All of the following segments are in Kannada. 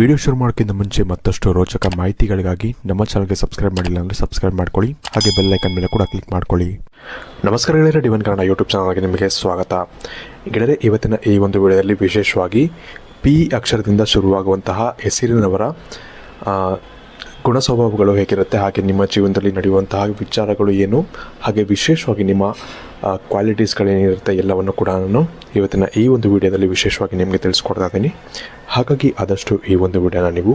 ವಿಡಿಯೋ ಶುರು ಮಾಡೋಕ್ಕಿಂತ ಮುಂಚೆ ಮತ್ತಷ್ಟು ರೋಚಕ ಮಾಹಿತಿಗಳಿಗಾಗಿ ನಮ್ಮ ಚಾನಲ್ಗೆ ಸಬ್ಸ್ಕ್ರೈಬ್ ಮಾಡಿಲ್ಲ ಅಂದರೆ ಸಬ್ಸ್ಕ್ರೈಬ್ ಮಾಡ್ಕೊಳ್ಳಿ, ಹಾಗೆ ಬೆಲ್ ಐಕನ್ ಮೇಲೆ ಕೂಡ ಕ್ಲಿಕ್ ಮಾಡ್ಕೊಳ್ಳಿ. ನಮಸ್ಕಾರ ಗೆಳೆಯರೆ, ಡಿವೈನ್ ಕನ್ನಡ ಯೂಟ್ಯೂಬ್ ಚಾನಲ್ಗೆ ನಿಮಗೆ ಸ್ವಾಗತ. ಗೆಳೆಯರೆ, ಇವತ್ತಿನ ಈ ಒಂದು ವಿಡಿಯೋದಲ್ಲಿ ವಿಶೇಷವಾಗಿ ಪಿ ಅಕ್ಷರದಿಂದ ಶುರುವಾಗುವಂತಹ ಹೆಸರಿನವರ ಗುಣ ಸ್ವಭಾವಗಳು ಹೇಗಿರುತ್ತೆ, ಹಾಗೆ ನಿಮ್ಮ ಜೀವನದಲ್ಲಿ ನಡೆಯುವಂತಹ ವಿಚಾರಗಳು ಏನು, ಹಾಗೆ ವಿಶೇಷವಾಗಿ ನಿಮ್ಮ ಕ್ವಾಲಿಟೀಸ್ಗಳೇನಿರುತ್ತೆ ಎಲ್ಲವನ್ನು ಕೂಡ ನಾನು ಇವತ್ತಿನ ಈ ಒಂದು ವಿಡಿಯೋದಲ್ಲಿ ವಿಶೇಷವಾಗಿ ನಿಮಗೆ ತಿಳಿಸ್ಕೊಡ್ತಾ ಇದ್ದೀನಿ. ಹಾಗಾಗಿ ಆದಷ್ಟು ಈ ಒಂದು ವಿಡಿಯೋನ ನೀವು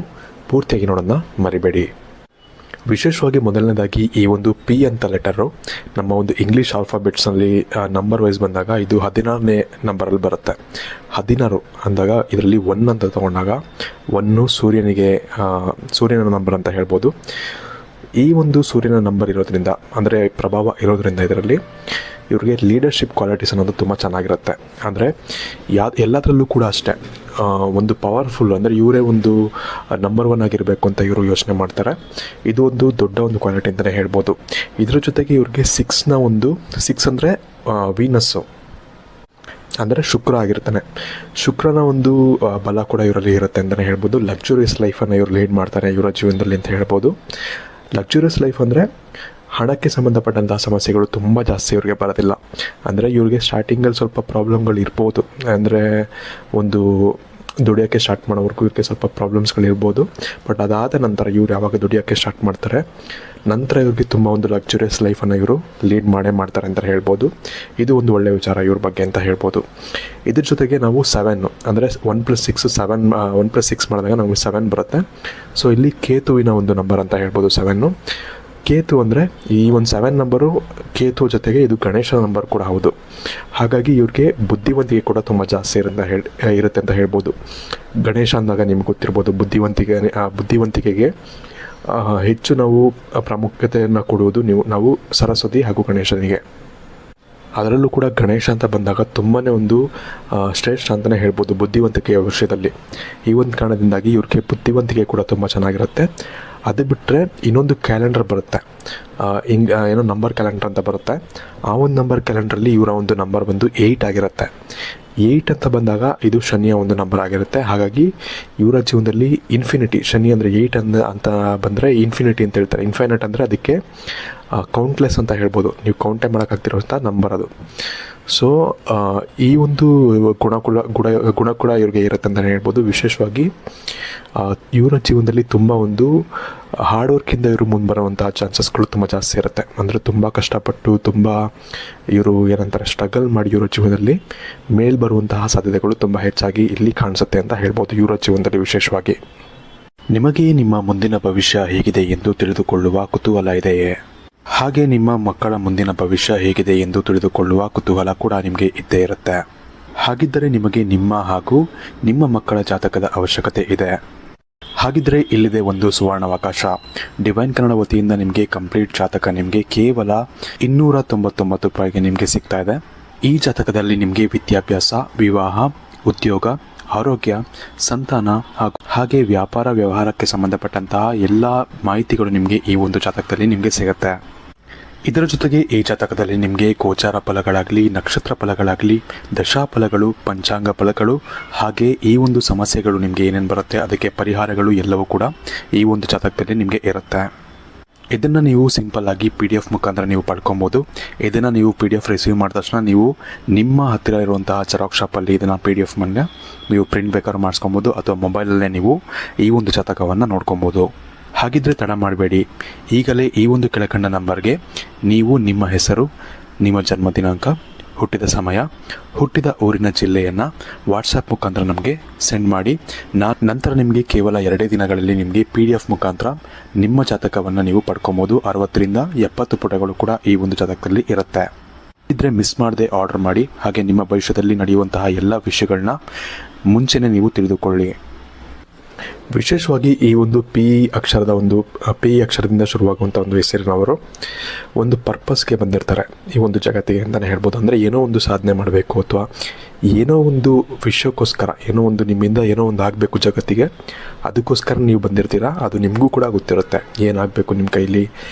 ಪೂರ್ತಿಯಾಗಿ ನೋಡೋಣ ಮರಿಬೇಡಿ. ವಿಶೇಷವಾಗಿ ಮೊದಲನೇದಾಗಿ ಈ ಒಂದು ಪಿ ಅಂತ ಲೆಟರು ನಮ್ಮ ಒಂದು ಇಂಗ್ಲೀಷ್ ಆಲ್ಫಾಬೆಟ್ಸ್ನಲ್ಲಿ ನಂಬರ್ ವೈಸ್ ಬಂದಾಗ ಇದು 16ನೇ ನಂಬರಲ್ಲಿ ಬರುತ್ತೆ. 16 ಅಂದಾಗ ಇದರಲ್ಲಿ 1 ಅಂತ ತೊಗೊಂಡಾಗ 1 ಸೂರ್ಯನ ನಂಬರ್ ಅಂತ ಹೇಳ್ಬೋದು. ಈ ಒಂದು ಸೂರ್ಯನ ನಂಬರ್ ಇರೋದ್ರಿಂದ, ಅಂದರೆ ಪ್ರಭಾವ ಇರೋದ್ರಿಂದ ಇದರಲ್ಲಿ ಇವ್ರಿಗೆ ಲೀಡರ್ಶಿಪ್ ಕ್ವಾಲಿಟೀಸ್ ಅನ್ನೋದು ತುಂಬ ಚೆನ್ನಾಗಿರುತ್ತೆ. ಅಂದರೆ ಎಲ್ಲದರಲ್ಲೂ ಕೂಡ ಅಷ್ಟೇ ಒಂದು ಪವರ್ಫುಲ್, ಅಂದರೆ ಇವರೇ ಒಂದು ನಂಬರ್ 1 ಆಗಿರಬೇಕು ಅಂತ ಇವರು ಯೋಚನೆ ಮಾಡ್ತಾರೆ. ಇದು ಒಂದು ದೊಡ್ಡ ಒಂದು ಕ್ವಾಲಿಟಿ ಅಂತಲೇ ಹೇಳ್ಬೋದು. ಇದ್ರ ಜೊತೆಗೆ ಇವ್ರಿಗೆ 6 ಅಂದರೆ ವೀನಸ್ಸು, ಅಂದರೆ ಶುಕ್ರ ಆಗಿರ್ತಾನೆ. ಶುಕ್ರನ ಒಂದು ಬಲ ಕೂಡ ಇವರಲ್ಲಿ ಇರುತ್ತೆ ಅಂತಲೇ ಹೇಳ್ಬೋದು. ಲಕ್ಸುರಿಯಸ್ ಲೈಫನ್ನು ಇವರು ಲೀಡ್ ಮಾಡ್ತಾರೆ ಇವರ ಜೀವನದಲ್ಲಿ ಅಂತ ಹೇಳ್ಬೋದು. ಲಕ್ಸುರಿಯಸ್ ಲೈಫ್ ಅಂದರೆ ಹಣಕ್ಕೆ ಸಂಬಂಧಪಟ್ಟಂಥ ಸಮಸ್ಯೆಗಳು ತುಂಬ ಜಾಸ್ತಿ ಇವ್ರಿಗೆ ಬರೋದಿಲ್ಲ. ಅಂದರೆ ಇವ್ರಿಗೆ ಸ್ಟಾರ್ಟಿಂಗಲ್ಲಿ ಸ್ವಲ್ಪ ಪ್ರಾಬ್ಲಮ್ಗಳು ಇರ್ಬೋದು, ಅಂದರೆ ಒಂದು ದುಡಿಯೋಕ್ಕೆ ಸ್ಟಾರ್ಟ್ ಮಾಡೋವರೆಗೂ ಇವ್ರಿಗೆ ಸ್ವಲ್ಪ ಪ್ರಾಬ್ಲಮ್ಸ್ಗಳಿರ್ಬೋದು. ಬಟ್ ಅದಾದ ನಂತರ ಇವ್ರು ಯಾವಾಗ ದುಡಿಯೋಕ್ಕೆ ಸ್ಟಾರ್ಟ್ ಮಾಡ್ತಾರೆ, ನಂತರ ಇವ್ರಿಗೆ ತುಂಬ ಒಂದು ಲಕ್ಸುರಿಯಸ್ ಲೈಫನ್ನು ಇವರು ಲೀಡ್ ಮಾಡ್ತಾರೆ ಅಂತ ಹೇಳ್ಬೋದು. ಇದು ಒಂದು ಒಳ್ಳೆಯ ವಿಚಾರ ಇವ್ರ ಬಗ್ಗೆ ಅಂತ ಹೇಳ್ಬೋದು. ಇದ್ರ ಜೊತೆಗೆ ನಾವು 7, ಅಂದರೆ 1+6 ಮಾಡಿದಾಗ ನಮಗೆ 7 ಬರುತ್ತೆ. ಸೊ ಇಲ್ಲಿ ಕೇತುವಿನ ಒಂದು ನಂಬರ್ ಅಂತ ಹೇಳ್ಬೋದು 7. ಕೇತು ಅಂದರೆ ಈ ಒಂದು 7 ನಂಬರು ಕೇತು ಜೊತೆಗೆ ಇದು ಗಣೇಶನ ನಂಬರ್ ಕೂಡ ಹೌದು. ಹಾಗಾಗಿ ಇವ್ರಿಗೆ ಬುದ್ಧಿವಂತಿಕೆ ಕೂಡ ತುಂಬ ಜಾಸ್ತಿ ಇರುತ್ತೆ ಅಂತ ಹೇಳ್ಬೋದು. ಗಣೇಶ ಅಂದಾಗ ನಿಮ್ಗೆ ಗೊತ್ತಿರ್ಬೋದು, ಬುದ್ಧಿವಂತಿಕೆಗೆ ಹೆಚ್ಚು ನಾವು ಪ್ರಾಮುಖ್ಯತೆಯನ್ನು ಕೊಡುವುದು ನಾವು ಸರಸ್ವತಿ ಹಾಗೂ ಗಣೇಶನಿಗೆ. ಅದರಲ್ಲೂ ಕೂಡ ಗಣೇಶ ಅಂತ ಬಂದಾಗ ತುಂಬಾ ಒಂದು ಶ್ರೇಷ್ಠ ಅಂತಲೇ ಹೇಳ್ಬೋದು ಬುದ್ಧಿವಂತಿಕೆಯ ವಿಷಯದಲ್ಲಿ. ಈ ಒಂದು ಕಾರಣದಿಂದಾಗಿ ಇವ್ರಿಗೆ ಬುದ್ಧಿವಂತಿಕೆ ಕೂಡ ತುಂಬ ಚೆನ್ನಾಗಿರುತ್ತೆ. ಅದು ಬಿಟ್ಟರೆ ಇನ್ನೊಂದು ಕ್ಯಾಲೆಂಡರ್ ಬರುತ್ತೆ, ಏನೋ ನಂಬರ್ ಕ್ಯಾಲೆಂಡರ್ ಅಂತ ಬರುತ್ತೆ. ಆ ಒಂದು ನಂಬರ್ ಕ್ಯಾಲೆಂಡ್ರಲ್ಲಿ ಇವರ ಒಂದು ನಂಬರ್ ಬಂದು 8 ಆಗಿರುತ್ತೆ. 8 ಅಂತ ಬಂದಾಗ ಇದು ಶನಿಯ ಒಂದು ನಂಬರ್ ಆಗಿರುತ್ತೆ. ಹಾಗಾಗಿ ಇವರ ಜೀವನದಲ್ಲಿ ಇನ್ಫಿನಿಟಿ, ಶನಿ ಅಂದರೆ 8 ಅಂತ ಬಂದರೆ ಇನ್ಫಿನಿಟಿ ಅಂತ ಹೇಳ್ತಾರೆ. ಇನ್ಫೈನೈಟ್ ಅಂದರೆ ಅದಕ್ಕೆ ಕೌಂಟ್ಲೆಸ್ ಅಂತ ಹೇಳ್ಬೋದು, ನೀವು ಕೌಂಟೇ ಮಾಡೋಕ್ಕಾಗ್ತಿರೋಂಥ ನಂಬರ್ ಅದು. ಸೊ ಈ ಒಂದು ಗುಣ ಕೂಡ ಇವ್ರಿಗೆ ಇರುತ್ತೆ ಅಂತಲೇ ಹೇಳ್ಬೋದು. ವಿಶೇಷವಾಗಿ ಇವರ ಜೀವನದಲ್ಲಿ ತುಂಬ ಒಂದು ಹಾರ್ಡ್ ವರ್ಕಿಂದ ಇವರು ಮುಂದೆ ಬರುವಂತಹ ಚಾನ್ಸಸ್ಗಳು ತುಂಬ ಜಾಸ್ತಿ ಇರುತ್ತೆ. ಅಂದರೆ ತುಂಬ ಕಷ್ಟಪಟ್ಟು ತುಂಬ ಇವರು ಏನಂತಾರೆ ಸ್ಟ್ರಗಲ್ ಮಾಡಿ ಇವರ ಜೀವನದಲ್ಲಿ ಮೇಲ್ ಬರುವಂತಹ ಸಾಧ್ಯತೆಗಳು ತುಂಬ ಹೆಚ್ಚಾಗಿ ಇಲ್ಲಿ ಕಾಣಿಸುತ್ತೆ ಅಂತ ಹೇಳ್ಬೋದು ಇವರ ಜೀವನದಲ್ಲಿ. ವಿಶೇಷವಾಗಿ ನಿಮಗೆ ನಿಮ್ಮ ಮುಂದಿನ ಭವಿಷ್ಯ ಹೇಗಿದೆ ಎಂದು ತಿಳಿದುಕೊಳ್ಳುವ ಕುತೂಹಲ ಇದೆಯೇ? ಹಾಗೆ ನಿಮ್ಮ ಮಕ್ಕಳ ಮುಂದಿನ ಭವಿಷ್ಯ ಹೇಗಿದೆ ಎಂದು ತಿಳಿದುಕೊಳ್ಳುವ ಕುತೂಹಲ ಕೂಡ ನಿಮಗೆ ಇದ್ದೇ ಇರುತ್ತೆ. ಹಾಗಿದ್ದರೆ ನಿಮಗೆ ನಿಮ್ಮ ಹಾಗೂ ನಿಮ್ಮ ಮಕ್ಕಳ ಜಾತಕದ ಅವಶ್ಯಕತೆ ಇದೆ. ಹಾಗಿದ್ದರೆ ಇಲ್ಲಿದೆ ಒಂದು ಸುವರ್ಣಾವಕಾಶ. ಡಿವೈನ್ ಕನ್ನಡ ವತಿಯಿಂದ ನಿಮಗೆ ಕಂಪ್ಲೀಟ್ ಜಾತಕ ನಿಮಗೆ ಕೇವಲ 299 ರೂಪಾಯಿಗೆ ನಿಮಗೆ ಸಿಗ್ತಾ ಇದೆ. ಈ ಜಾತಕದಲ್ಲಿ ನಿಮಗೆ ವಿದ್ಯಾಭ್ಯಾಸ, ವಿವಾಹ, ಉದ್ಯೋಗ, ಆರೋಗ್ಯ, ಸಂತಾನ ಹಾಗೆ ವ್ಯಾಪಾರ ವ್ಯವಹಾರಕ್ಕೆ ಸಂಬಂಧಪಟ್ಟಂತಹ ಎಲ್ಲ ಮಾಹಿತಿಗಳು ನಿಮಗೆ ಈ ಒಂದು ಜಾತಕದಲ್ಲಿ ನಿಮಗೆ ಸಿಗುತ್ತೆ. ಇದರ ಜೊತೆಗೆ ಈ ಜಾತಕದಲ್ಲಿ ನಿಮಗೆ ಗೋಚಾರ ಫಲಗಳಾಗಲಿ, ನಕ್ಷತ್ರ ಫಲಗಳಾಗಲಿ, ದಶಾಫಲಗಳು, ಪಂಚಾಂಗ ಫಲಗಳು, ಹಾಗೆ ಈ ಒಂದು ಸಮಸ್ಯೆಗಳು ನಿಮಗೆ ಏನೇನು ಬರುತ್ತೆ ಅದಕ್ಕೆ ಪರಿಹಾರಗಳು ಎಲ್ಲವೂ ಕೂಡ ಈ ಒಂದು ಜಾತಕದಲ್ಲಿ ನಿಮಗೆ ಇರುತ್ತೆ. ಇದನ್ನು ನೀವು ಸಿಂಪಲ್ ಆಗಿ PDF ಮುಖಾಂತರ ನೀವು ಪಡ್ಕೊಬೋದು. ಇದನ್ನು ನೀವು PDF ರಿಸೀವ್ ಮಾಡಿದ ತಕ್ಷಣ ನೀವು ನಿಮ್ಮ ಹತ್ತಿರ ಇರುವಂತಹ ಜೆರಾಕ್ಸ್ ಶಾಪಲ್ಲಿ ಇದನ್ನು PDF ನೀವು ಪ್ರಿಂಟ್ ಬೇಕಾದ್ರೂ ಮಾಡಿಸ್ಕೊಬೋದು, ಅಥವಾ ಮೊಬೈಲಲ್ಲೇ ನೀವು ಈ ಒಂದು ಜಾತಕವನ್ನು ನೋಡ್ಕೊಬೋದು. ಹಾಗಿದ್ದರೆ ತಡ ಮಾಡಬೇಡಿ, ಈಗಲೇ ಈ ಒಂದು ಕೆಳಕಂಡ ನಂಬರ್ಗೆ ನೀವು ನಿಮ್ಮ ಹೆಸರು, ನಿಮ್ಮ ಜನ್ಮ ದಿನಾಂಕ, ಹುಟ್ಟಿದ ಸಮಯ, ಹುಟ್ಟಿದ ಊರಿನ ಜಿಲ್ಲೆಯನ್ನು ವಾಟ್ಸಪ್ ಮುಖಾಂತರ ನಮಗೆ ಸೆಂಡ್ ಮಾಡಿ. ನಂತರ ನಿಮಗೆ ಕೇವಲ 2 ದಿನಗಳಲ್ಲಿ ನಿಮಗೆ PDF ಮುಖಾಂತರ ನಿಮ್ಮ ಜಾತಕವನ್ನು ನೀವು ಪಡ್ಕೊಬೋದು. 60ರಿಂದ 70 ಪುಟಗಳು ಕೂಡ ಈ ಒಂದು ಜಾತಕದಲ್ಲಿ ಇರುತ್ತೆ. ಇದ್ರೆ ಮಿಸ್ ಮಾಡದೆ ಆರ್ಡರ್ ಮಾಡಿ, ಹಾಗೆ ನಿಮ್ಮ ಭವಿಷ್ಯದಲ್ಲಿ ನಡೆಯುವಂತಹ ಎಲ್ಲ ವಿಷಯಗಳನ್ನ ಮುಂಚೆನೇ ನೀವು ತಿಳಿದುಕೊಳ್ಳಿ. ವಿಶೇಷವಾಗಿ ಈ ಒಂದು ಪಿ ಅಕ್ಷರದಿಂದ ಶುರುವಾಗುವಂಥ ಒಂದು ಹೆಸರಿನವರು ಒಂದು ಪರ್ಪಸ್ಗೆ ಬಂದಿರ್ತಾರೆ ಈ ಒಂದು ಜಗತ್ತಿಗೆ ಅಂತಲೇ ಹೇಳ್ಬೋದು. ಅಂದರೆ ಏನೋ ಒಂದು ಸಾಧನೆ ಮಾಡಬೇಕು, ಅಥವಾ ಏನೋ ಒಂದು ವಿಷಯಕ್ಕೋಸ್ಕರ, ಏನೋ ಒಂದು ನಿಮ್ಮಿಂದ ಏನೋ ಒಂದು ಆಗಬೇಕು ಜಗತ್ತಿಗೆ, ಅದಕ್ಕೋಸ್ಕರ ನೀವು ಬಂದಿರ್ತೀರಾ. ಅದು ನಿಮಗೂ ಕೂಡ ಗೊತ್ತಿರುತ್ತೆ ಏನಾಗಬೇಕು ನಿಮ್ಮ ಕೈಲಿ,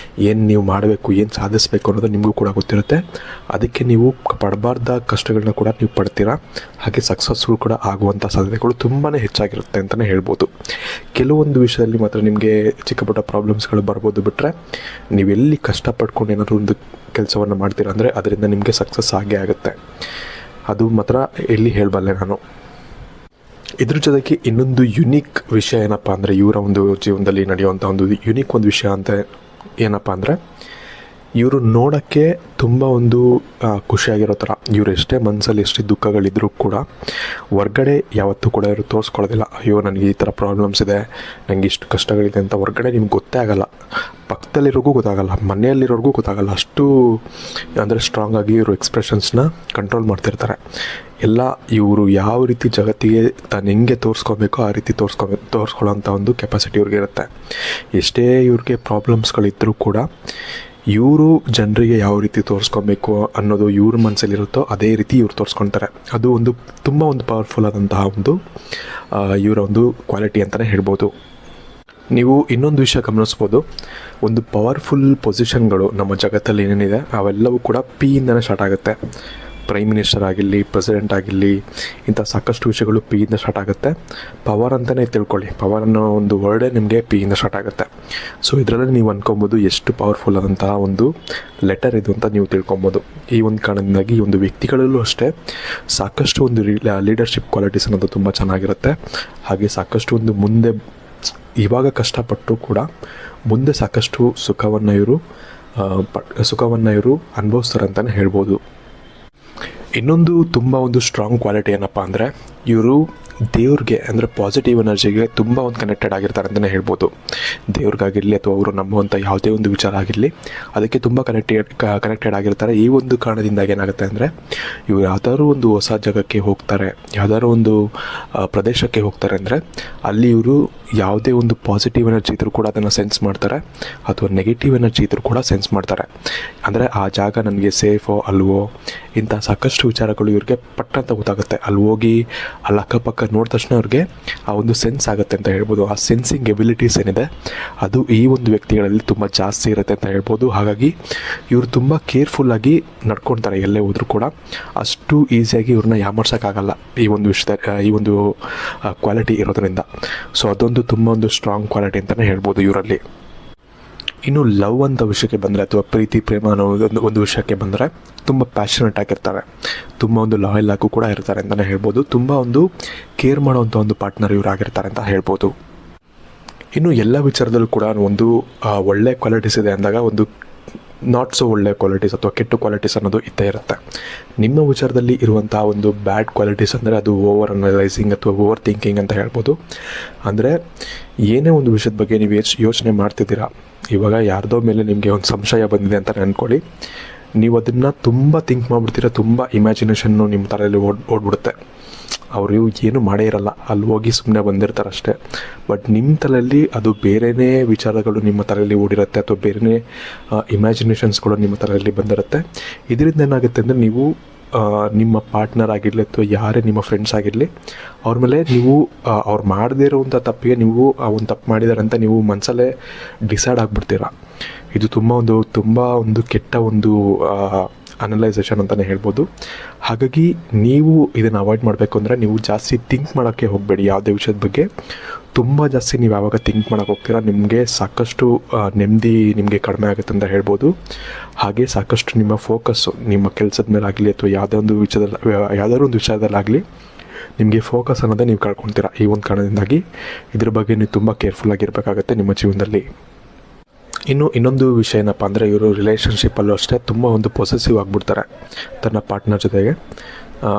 ಏನು ನೀವು ಮಾಡಬೇಕು, ಏನು ಸಾಧಿಸಬೇಕು ಅನ್ನೋದು ನಿಮಗೂ ಕೂಡ ಗೊತ್ತಿರುತ್ತೆ. ಅದಕ್ಕೆ ನೀವು ಪಡಬಾರ್ದ ಕಷ್ಟಗಳನ್ನ ಕೂಡ ನೀವು ಪಡ್ತೀರಾ. ಹಾಗೆ ಸಕ್ಸಸ್ಫುಲ್ ಕೂಡ ಆಗುವಂಥ ಸಾಧ್ಯತೆಗಳು ತುಂಬಾ ಹೆಚ್ಚಾಗಿರುತ್ತೆ ಅಂತಲೇ ಹೇಳ್ಬೋದು. ಕೆಲವೊಂದು ವಿಷಯದಲ್ಲಿ ಮಾತ್ರ ನಿಮಗೆ ಚಿಕ್ಕ ಪುಟ್ಟ ಪ್ರಾಬ್ಲಮ್ಸ್ಗಳು ಬರ್ಬೋದು. ಬಿಟ್ಟರೆ ನೀವೆಲ್ಲಿ ಕಷ್ಟಪಡ್ಕೊಂಡು ಏನಾದರೂ ಒಂದು ಕೆಲಸವನ್ನು ಮಾಡ್ತೀರಾ ಅಂದರೆ ಅದರಿಂದ ನಿಮಗೆ ಸಕ್ಸಸ್ ಆಗೇ ಆಗುತ್ತೆ. ಅದು ಮಾತ್ರ ಎಲ್ಲಿ ಹೇಳಬಲ್ಲೆ ನಾನು. ಇದ್ರ ಜೊತೆಗೆ ಇನ್ನೊಂದು ಯುನೀಕ್ ವಿಷಯ ಏನಪ್ಪ ಅಂದರೆ, ಇವರ ಒಂದು ಜೀವನದಲ್ಲಿ ನಡೆಯುವಂಥ ಒಂದು ಯುನೀಕ್ ಒಂದು ವಿಷಯ ಅಂತ ಏನಪ್ಪ ಅಂದರೆ, ಇವರು ನೋಡೋಕ್ಕೆ ತುಂಬ ಒಂದು ಖುಷಿಯಾಗಿರೋ ಥರ. ಇವರು ಎಷ್ಟೇ ಮನಸ್ಸಲ್ಲಿ ಎಷ್ಟೇ ದುಃಖಗಳಿದ್ರೂ ಕೂಡ ಹೊರ್ಗಡೆ ಯಾವತ್ತೂ ಕೂಡ ಇವರು ತೋರಿಸ್ಕೊಳ್ಳೋದಿಲ್ಲ. ಅಯ್ಯೋ ನನಗೆ ಈ ಥರ ಪ್ರಾಬ್ಲಮ್ಸ್ ಇದೆ, ನನಗೆ ಇಷ್ಟು ಕಷ್ಟಗಳಿದೆ ಅಂತ ಹೊರ್ಗಡೆ ನಿಮ್ಗೆ ಗೊತ್ತೇ ಆಗೋಲ್ಲ. ಪಕ್ಕದಲ್ಲಿರೋರ್ಗೂ ಗೊತ್ತಾಗಲ್ಲ, ಮನೆಯಲ್ಲಿರೋರ್ಗೂ ಗೊತ್ತಾಗಲ್ಲ. ಅಷ್ಟು ಅಂದರೆ ಸ್ಟ್ರಾಂಗ್ ಆಗಿ ಇವರು ಎಕ್ಸ್ಪ್ರೆಷನ್ಸ್ನ ಕಂಟ್ರೋಲ್ ಮಾಡ್ತಿರ್ತಾರೆ. ಎಲ್ಲ ಇವರು ಯಾವ ರೀತಿ ಜಗತ್ತಿಗೆ ತಾನು ಹೆಂಗೆ ತೋರಿಸ್ಕೋಬೇಕೋ ಆ ರೀತಿ ತೋರಿಸ್ಕೊಳ್ಳೋಂಥ ಒಂದು ಕೆಪಾಸಿಟಿ ಇವ್ರಿಗೆ ಇರುತ್ತೆ. ಎಷ್ಟೇ ಇವ್ರಿಗೆ ಪ್ರಾಬ್ಲಮ್ಸ್ಗಳಿದ್ದರೂ ಕೂಡ ಇವರು ಜನರಿಗೆ ಯಾವ ರೀತಿ ತೋರಿಸ್ಕೊಬೇಕು ಅನ್ನೋದು ಇವ್ರ ಮನಸ್ಸಲ್ಲಿರುತ್ತೋ ಅದೇ ರೀತಿ ಇವ್ರು ತೋರಿಸ್ಕೊಳ್ತಾರೆ. ಅದು ಒಂದು ತುಂಬ ಒಂದು ಪವರ್ಫುಲ್ ಆದಂತಹ ಒಂದು ಇವರ ಒಂದು ಕ್ವಾಲಿಟಿ ಅಂತಲೇ ಹೇಳ್ಬೋದು. ನೀವು ಇನ್ನೊಂದು ವಿಷಯ ಗಮನಿಸ್ಬೋದು, ಒಂದು ಪವರ್ಫುಲ್ ಪೊಸಿಷನ್ಗಳು ನಮ್ಮ ಜಗತ್ತಲ್ಲಿ ಏನೇನಿದೆ ಅವೆಲ್ಲವೂ ಕೂಡ ಪಿ ಇಂದನೇ ಸ್ಟಾರ್ಟ್ ಆಗುತ್ತೆ. ಪ್ರೈಮ್ ಮಿನಿಸ್ಟರ್ ಆಗಿರಲಿ, ಪ್ರೆಸಿಡೆಂಟ್ ಆಗಿರಲಿ, ಇಂಥ ಸಾಕಷ್ಟು ವಿಷಯಗಳು ಪಿ ಇಂದ ಸ್ಟಾರ್ಟ್ ಆಗುತ್ತೆ. ಪವರ್ ಅಂತಲೇ ತಿಳ್ಕೊಳ್ಳಿ, ಪವರ್ ಅನ್ನೋ ಒಂದು ವರ್ಡೇ ನಿಮಗೆ ಪಿ ಇಂದ ಸ್ಟಾರ್ಟ್ ಆಗುತ್ತೆ. ಸೊ ಇದರಲ್ಲಿ ನೀವು ಅಂದ್ಕೊಬೋದು ಎಷ್ಟು ಪವರ್ಫುಲ್ ಆದಂತಹ ಒಂದು ಲೆಟರ್ ಇದು ಅಂತ ನೀವು ತಿಳ್ಕೊಬೋದು. ಈ ಒಂದು ಕಾರಣದಿಂದಾಗಿ ಈ ಒಂದು ವ್ಯಕ್ತಿಗಳಲ್ಲೂ ಅಷ್ಟೇ ಸಾಕಷ್ಟು ಒಂದು ಲೀಡರ್ಶಿಪ್ ಕ್ವಾಲಿಟೀಸ್ ಅನ್ನೋದು ತುಂಬ ಚೆನ್ನಾಗಿರುತ್ತೆ. ಹಾಗೆ ಸಾಕಷ್ಟು ಒಂದು ಮುಂದೆ ಇವಾಗ ಕಷ್ಟಪಟ್ಟು ಕೂಡ ಮುಂದೆ ಸಾಕಷ್ಟು ಸುಖವನ್ನು ಇವರು ಅನುಭವಿಸ್ತಾರೆ ಅಂತಲೇ ಹೇಳ್ಬೋದು. ಇನ್ನೊಂದು ತುಂಬ ಒಂದು ಸ್ಟ್ರಾಂಗ್ ಕ್ವಾಲಿಟಿ ಏನಪ್ಪ ಅಂದರೆ, ಇವರು ದೇವ್ರಿಗೆ ಅಂದರೆ ಪಾಸಿಟಿವ್ ಎನರ್ಜಿಗೆ ತುಂಬ ಒಂದು ಕನೆಕ್ಟೆಡ್ ಆಗಿರ್ತಾರೆ ಅಂತಲೇ ಹೇಳ್ಬೋದು. ದೇವ್ರಿಗಾಗಿರಲಿ ಅಥವಾ ಅವರು ನಂಬುವಂಥ ಯಾವುದೇ ಒಂದು ವಿಚಾರ ಆಗಿರಲಿ ಅದಕ್ಕೆ ತುಂಬ ಕನೆಕ್ಟೆಡ್ ಆಗಿರ್ತಾರೆ. ಈ ಒಂದು ಕಾರಣದಿಂದಾಗಿ ಏನಾಗುತ್ತೆ ಅಂದರೆ, ಇವರು ಯಾವ್ದಾದ್ರು ಒಂದು ಹೊಸ ಜಾಗಕ್ಕೆ ಹೋಗ್ತಾರೆ, ಯಾವ್ದಾದ್ರು ಒಂದು ಪ್ರದೇಶಕ್ಕೆ ಹೋಗ್ತಾರೆ ಅಂದರೆ ಅಲ್ಲಿ ಇವರು ಯಾವುದೇ ಒಂದು ಪಾಸಿಟಿವ್ ಎನರ್ಜಿ ಇದ್ರೂ ಕೂಡ ಅದನ್ನು ಸೆನ್ಸ್ ಮಾಡ್ತಾರೆ, ಅಥವಾ ನೆಗೆಟಿವ್ ಎನರ್ಜಿ ಇದ್ರೂ ಕೂಡ ಸೆನ್ಸ್ ಮಾಡ್ತಾರೆ. ಅಂದರೆ ಆ ಜಾಗ ನನಗೆ ಸೇಫೋ ಅಲ್ವೋ ಇಂಥ ಸಾಕಷ್ಟು ವಿಚಾರಗಳು ಇವ್ರಿಗೆ ಪಟ್ಟಂತ ಗೊತ್ತಾಗುತ್ತೆ. ಅಲ್ಲಿ ಹೋಗಿ ಅಲ್ಲಿ ಅಕ್ಕಪಕ್ಕ ನೋಡಿದ ತಕ್ಷಣ ಅವ್ರಿಗೆ ಆ ಒಂದು ಸೆನ್ಸ್ ಆಗುತ್ತೆ ಅಂತ ಹೇಳ್ಬೋದು. ಆ ಸೆನ್ಸಿಂಗ್ ಎಬಿಲಿಟೀಸ್ ಏನಿದೆ ಅದು ಈ ಒಂದು ವ್ಯಕ್ತಿಗಳಲ್ಲಿ ತುಂಬ ಜಾಸ್ತಿ ಇರುತ್ತೆ ಅಂತ ಹೇಳ್ಬೋದು. ಹಾಗಾಗಿ ಇವರು ತುಂಬ ಕೇರ್ಫುಲ್ಲಾಗಿ ನಡ್ಕೊಳ್ತಾರೆ ಎಲ್ಲೇ ಹೋದರೂ ಕೂಡ. ಅಷ್ಟು ಈಸಿಯಾಗಿ ಇವ್ರನ್ನ ಯಾಮರ್ಸೋಕ್ಕಾಗಲ್ಲ ಈ ಒಂದು ವಿಷಯದ ಈ ಒಂದು ಕ್ವಾಲಿಟಿ ಇರೋದ್ರಿಂದ. ಸೊ ಅದೊಂದು ತುಂಬ ಒಂದು ಸ್ಟ್ರಾಂಗ್ ಕ್ವಾಲಿಟಿ ಅಂತಲೇ ಹೇಳ್ಬೋದು ಇವರಲ್ಲಿ. ಇನ್ನು ಲವ್ ಅಂತ ವಿಷಯಕ್ಕೆ ಬಂದರೆ, ಅಥವಾ ಪ್ರೀತಿ ಪ್ರೇಮ ಅನ್ನೋ ಒಂದು ವಿಷಯಕ್ಕೆ ಬಂದರೆ ತುಂಬ ಪ್ಯಾಷನೇಟ್ ಆಗಿರ್ತಾರೆ, ತುಂಬ ಒಂದು ಲಾಯಲ್ ಆಗು ಕೂಡ ಇರ್ತಾರೆ ಅಂತಲೇ ಹೇಳ್ಬೋದು. ತುಂಬ ಒಂದು ಕೇರ್ ಮಾಡೋವಂಥ ಒಂದು ಪಾರ್ಟ್ನರ್ ಇವರು ಆಗಿರ್ತಾರೆ ಅಂತ ಹೇಳ್ಬೋದು. ಇನ್ನು ಎಲ್ಲ ವಿಚಾರದಲ್ಲೂ ಕೂಡ ಒಂದು ಒಳ್ಳೆ ಕ್ವಾಲಿಟೀಸ್ ಇದೆ ಅಂದಾಗ ಒಂದು ನಾಟ್ ಸೊ ಒಳ್ಳೆ ಕ್ವಾಲಿಟೀಸ್ ಅಥವಾ ಕೆಟ್ಟ ಕ್ವಾಲಿಟೀಸ್ ಅನ್ನೋದು ಇದ್ದೇ ಇರುತ್ತೆ. ನಿಮ್ಮ ವಿಚಾರದಲ್ಲಿ ಇರುವಂಥ ಒಂದು ಬ್ಯಾಡ್ ಕ್ವಾಲಿಟೀಸ್ ಅಂದರೆ ಅದು ಓವರ್ ಅನಲೈಸಿಂಗ್ ಅಥವಾ ಓವರ್ ಥಿಂಕಿಂಗ್ ಅಂತ ಹೇಳ್ಬೋದು. ಅಂದರೆ ಏನೇ ಒಂದು ವಿಷಯದ ಬಗ್ಗೆ ನೀವು ಯೋಚನೆ ಮಾಡ್ತಿದ್ದೀರಾ, ಇವಾಗ ಯಾರ್ದೋ ಮೇಲೆ ನಿಮಗೆ ಒಂದು ಸಂಶಯ ಬಂದಿದೆ ಅಂತ ಅಂದ್ಕೊಳ್ಳಿ, ನೀವು ಅದನ್ನು ತುಂಬ ಥಿಂಕ್ ಮಾಡಿಬಿಡ್ತೀರ, ತುಂಬ ಇಮ್ಯಾಜಿನೇಷನ್ನು ನಿಮ್ಮ ತಲೆಯಲ್ಲಿ ಓಡ್ಬಿಡುತ್ತೆ. ಅವರು ಏನು ಮಾಡೇ ಇರಲ್ಲ, ಅಲ್ಲಿ ಹೋಗಿ ಸುಮ್ಮನೆ ಬಂದಿರ್ತಾರೆ ಅಷ್ಟೇ. ಬಟ್ ನಿಮ್ಮ ತಲೆಯಲ್ಲಿ ಅದು ಬೇರೆಯೇ ವಿಚಾರಗಳು ನಿಮ್ಮ ತಲೆಯಲ್ಲಿ ಓಡಿರುತ್ತೆ, ಅಥವಾ ಬೇರೆಯೇ ಇಮ್ಯಾಜಿನೇಷನ್ಸ್ಗಳು ನಿಮ್ಮ ತಲೆಯಲ್ಲಿ ಬಂದಿರುತ್ತೆ. ಇದರಿಂದ ಏನಾಗುತ್ತೆ ಅಂದರೆ, ನೀವು ನಿಮ್ಮ ಪಾರ್ಟ್ನರ್ ಆಗಿರಲಿ ಅಥವಾ ಯಾರೇ ನಿಮ್ಮ ಫ್ರೆಂಡ್ಸ್ ಆಗಿರಲಿ ಅವ್ರ ಮೇಲೆ ನೀವು ಅವ್ರು ಮಾಡದೇ ಇರೋವಂಥ ತಪ್ಪಿಗೆ ನೀವು ಒಂದು ತಪ್ಪು ಮಾಡಿದ್ದಾರೆ ಅಂತ ನೀವು ಮನಸ್ಸಲ್ಲೇ ಡಿಸೈಡ್ ಆಗಿಬಿಡ್ತೀರ. ಇದು ತುಂಬ ಒಂದು ಕೆಟ್ಟ ಒಂದು ಅನಲೈಸೇಷನ್ ಅಂತಲೇ ಹೇಳ್ಬೋದು. ಹಾಗಾಗಿ ನೀವು ಇದನ್ನು ಅವಾಯ್ಡ್ ಮಾಡಬೇಕು ಅಂದರೆ ನೀವು ಜಾಸ್ತಿ ಥಿಂಕ್ ಮಾಡೋಕ್ಕೆ ಹೋಗಬೇಡಿ. ಯಾವುದೇ ವಿಷಯದ ಬಗ್ಗೆ ತುಂಬ ಜಾಸ್ತಿ ನೀವು ಯಾವಾಗ ಥಿಂಕ್ ಮಾಡೋಕ್ಕೆ ಹೋಗ್ತೀರಾ ನಿಮಗೆ ಸಾಕಷ್ಟು ನೆಮ್ಮದಿ ನಿಮಗೆ ಕಡಿಮೆ ಆಗುತ್ತೆ ಅಂತ ಹೇಳ್ಬೋದು. ಹಾಗೆ ಸಾಕಷ್ಟು ನಿಮ್ಮ ಫೋಕಸ್ಸು ನಿಮ್ಮ ಕೆಲಸದ ಮೇಲೆ ಆಗಲಿ ಅಥವಾ ಯಾವುದಾದ್ರು ಒಂದು ವಿಚಾರದಲ್ಲಾಗಲಿ ನಿಮಗೆ ಫೋಕಸ್ ಅನ್ನೋದೇ ನೀವು ಕಳ್ಕೊಳ್ತೀರಾ. ಈ ಒಂದು ಕಾರಣದಿಂದಾಗಿ ಇದ್ರ ಬಗ್ಗೆ ನೀವು ತುಂಬ ಕೇರ್ಫುಲ್ಲಾಗಿರಬೇಕಾಗತ್ತೆ ನಿಮ್ಮ ಜೀವನದಲ್ಲಿ. ಇನ್ನೊಂದು ವಿಷಯ ಏನಪ್ಪ ಅಂದರೆ, ಇವರು ರಿಲೇಷನ್ಶಿಪ್ಪಲ್ಲೂ ಅಷ್ಟೇ ತುಂಬ ಒಂದು ಪೊಸೆಸಿವ್ ಆಗಿಬಿಡ್ತಾರೆ ತನ್ನ ಪಾರ್ಟ್ನರ್ ಜೊತೆಗೆ.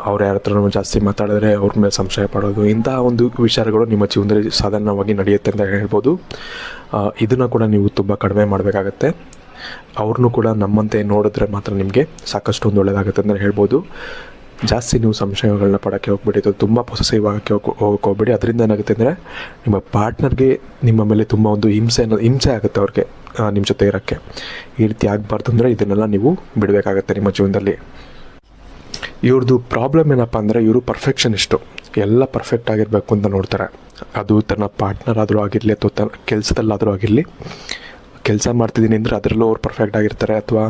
ಅವ್ರು ಯಾರ ಹತ್ರನೂ ಜಾಸ್ತಿ ಮಾತಾಡಿದ್ರೆ ಅವ್ರ ಮೇಲೆ ಸಂಶಯ ಪಡೋದು, ಇಂಥ ಒಂದು ವಿಚಾರಗಳು ನಿಮ್ಮ ಜೀವನದಲ್ಲಿ ಸಾಧಾರಣವಾಗಿ ನಡೆಯುತ್ತೆ ಅಂತ ಹೇಳ್ಬೋದು. ಇದನ್ನು ಕೂಡ ನೀವು ತುಂಬ ಕಡಿಮೆ ಮಾಡಬೇಕಾಗತ್ತೆ. ಅವ್ರನ್ನೂ ಕೂಡ ನಮ್ಮಂತೆ ನೋಡಿದ್ರೆ ಮಾತ್ರ ನಿಮಗೆ ಸಾಕಷ್ಟು ಒಂದು ಒಳ್ಳೆಯದಾಗುತ್ತೆ ಅಂತ ಹೇಳ್ಬೋದು. ಜಾಸ್ತಿ ನೀವು ಸಂಶಯಗಳನ್ನ ಪಡೋಕ್ಕೆ ಹೋಗ್ಬೇಡಿ, ಅದು ತುಂಬ ಪೊಸೆಸಿವ್ ಆಗೋಕ್ಕೆ ಹೋಗ್ಬೇಡಿ. ಅದರಿಂದ ಏನಾಗುತ್ತೆ ಅಂದರೆ ನಿಮ್ಮ ಪಾರ್ಟ್ನರ್ಗೆ ನಿಮ್ಮ ಮೇಲೆ ತುಂಬ ಒಂದು ಹಿಂಸೆ ಆಗುತ್ತೆ ಅವ್ರಿಗೆ ನಿಮ್ಮ ಜೊತೆ ಇರೋಕ್ಕೆ. ಈ ರೀತಿ ಆಗಬಾರ್ದು ಅಂದರೆ ಇದನ್ನೆಲ್ಲ ನೀವು ಬಿಡಬೇಕಾಗತ್ತೆ ನಿಮ್ಮ ಜೀವನದಲ್ಲಿ. ಇವ್ರದ್ದು ಪ್ರಾಬ್ಲಮ್ ಏನಪ್ಪ ಅಂದರೆ, ಇವರು ಪರ್ಫೆಕ್ಷನಿಸ್ಟು, ಎಲ್ಲ ಪರ್ಫೆಕ್ಟ್ ಆಗಿರಬೇಕು ಅಂತ ನೋಡ್ತಾರೆ. ಅದು ತನ್ನ ಪಾರ್ಟ್ನರ್ ಆದರೂ ಆಗಿರಲಿ ಅಥವಾ ತನ್ನ ಕೆಲಸದಲ್ಲಾದರೂ ಆಗಿರಲಿ, ಕೆಲಸ ಮಾಡ್ತಿದ್ದೀನಿ ಅಂದರೆ ಅದರಲ್ಲೂ ಅವ್ರು ಪರ್ಫೆಕ್ಟ್ ಆಗಿರ್ತಾರೆ, ಅಥವಾ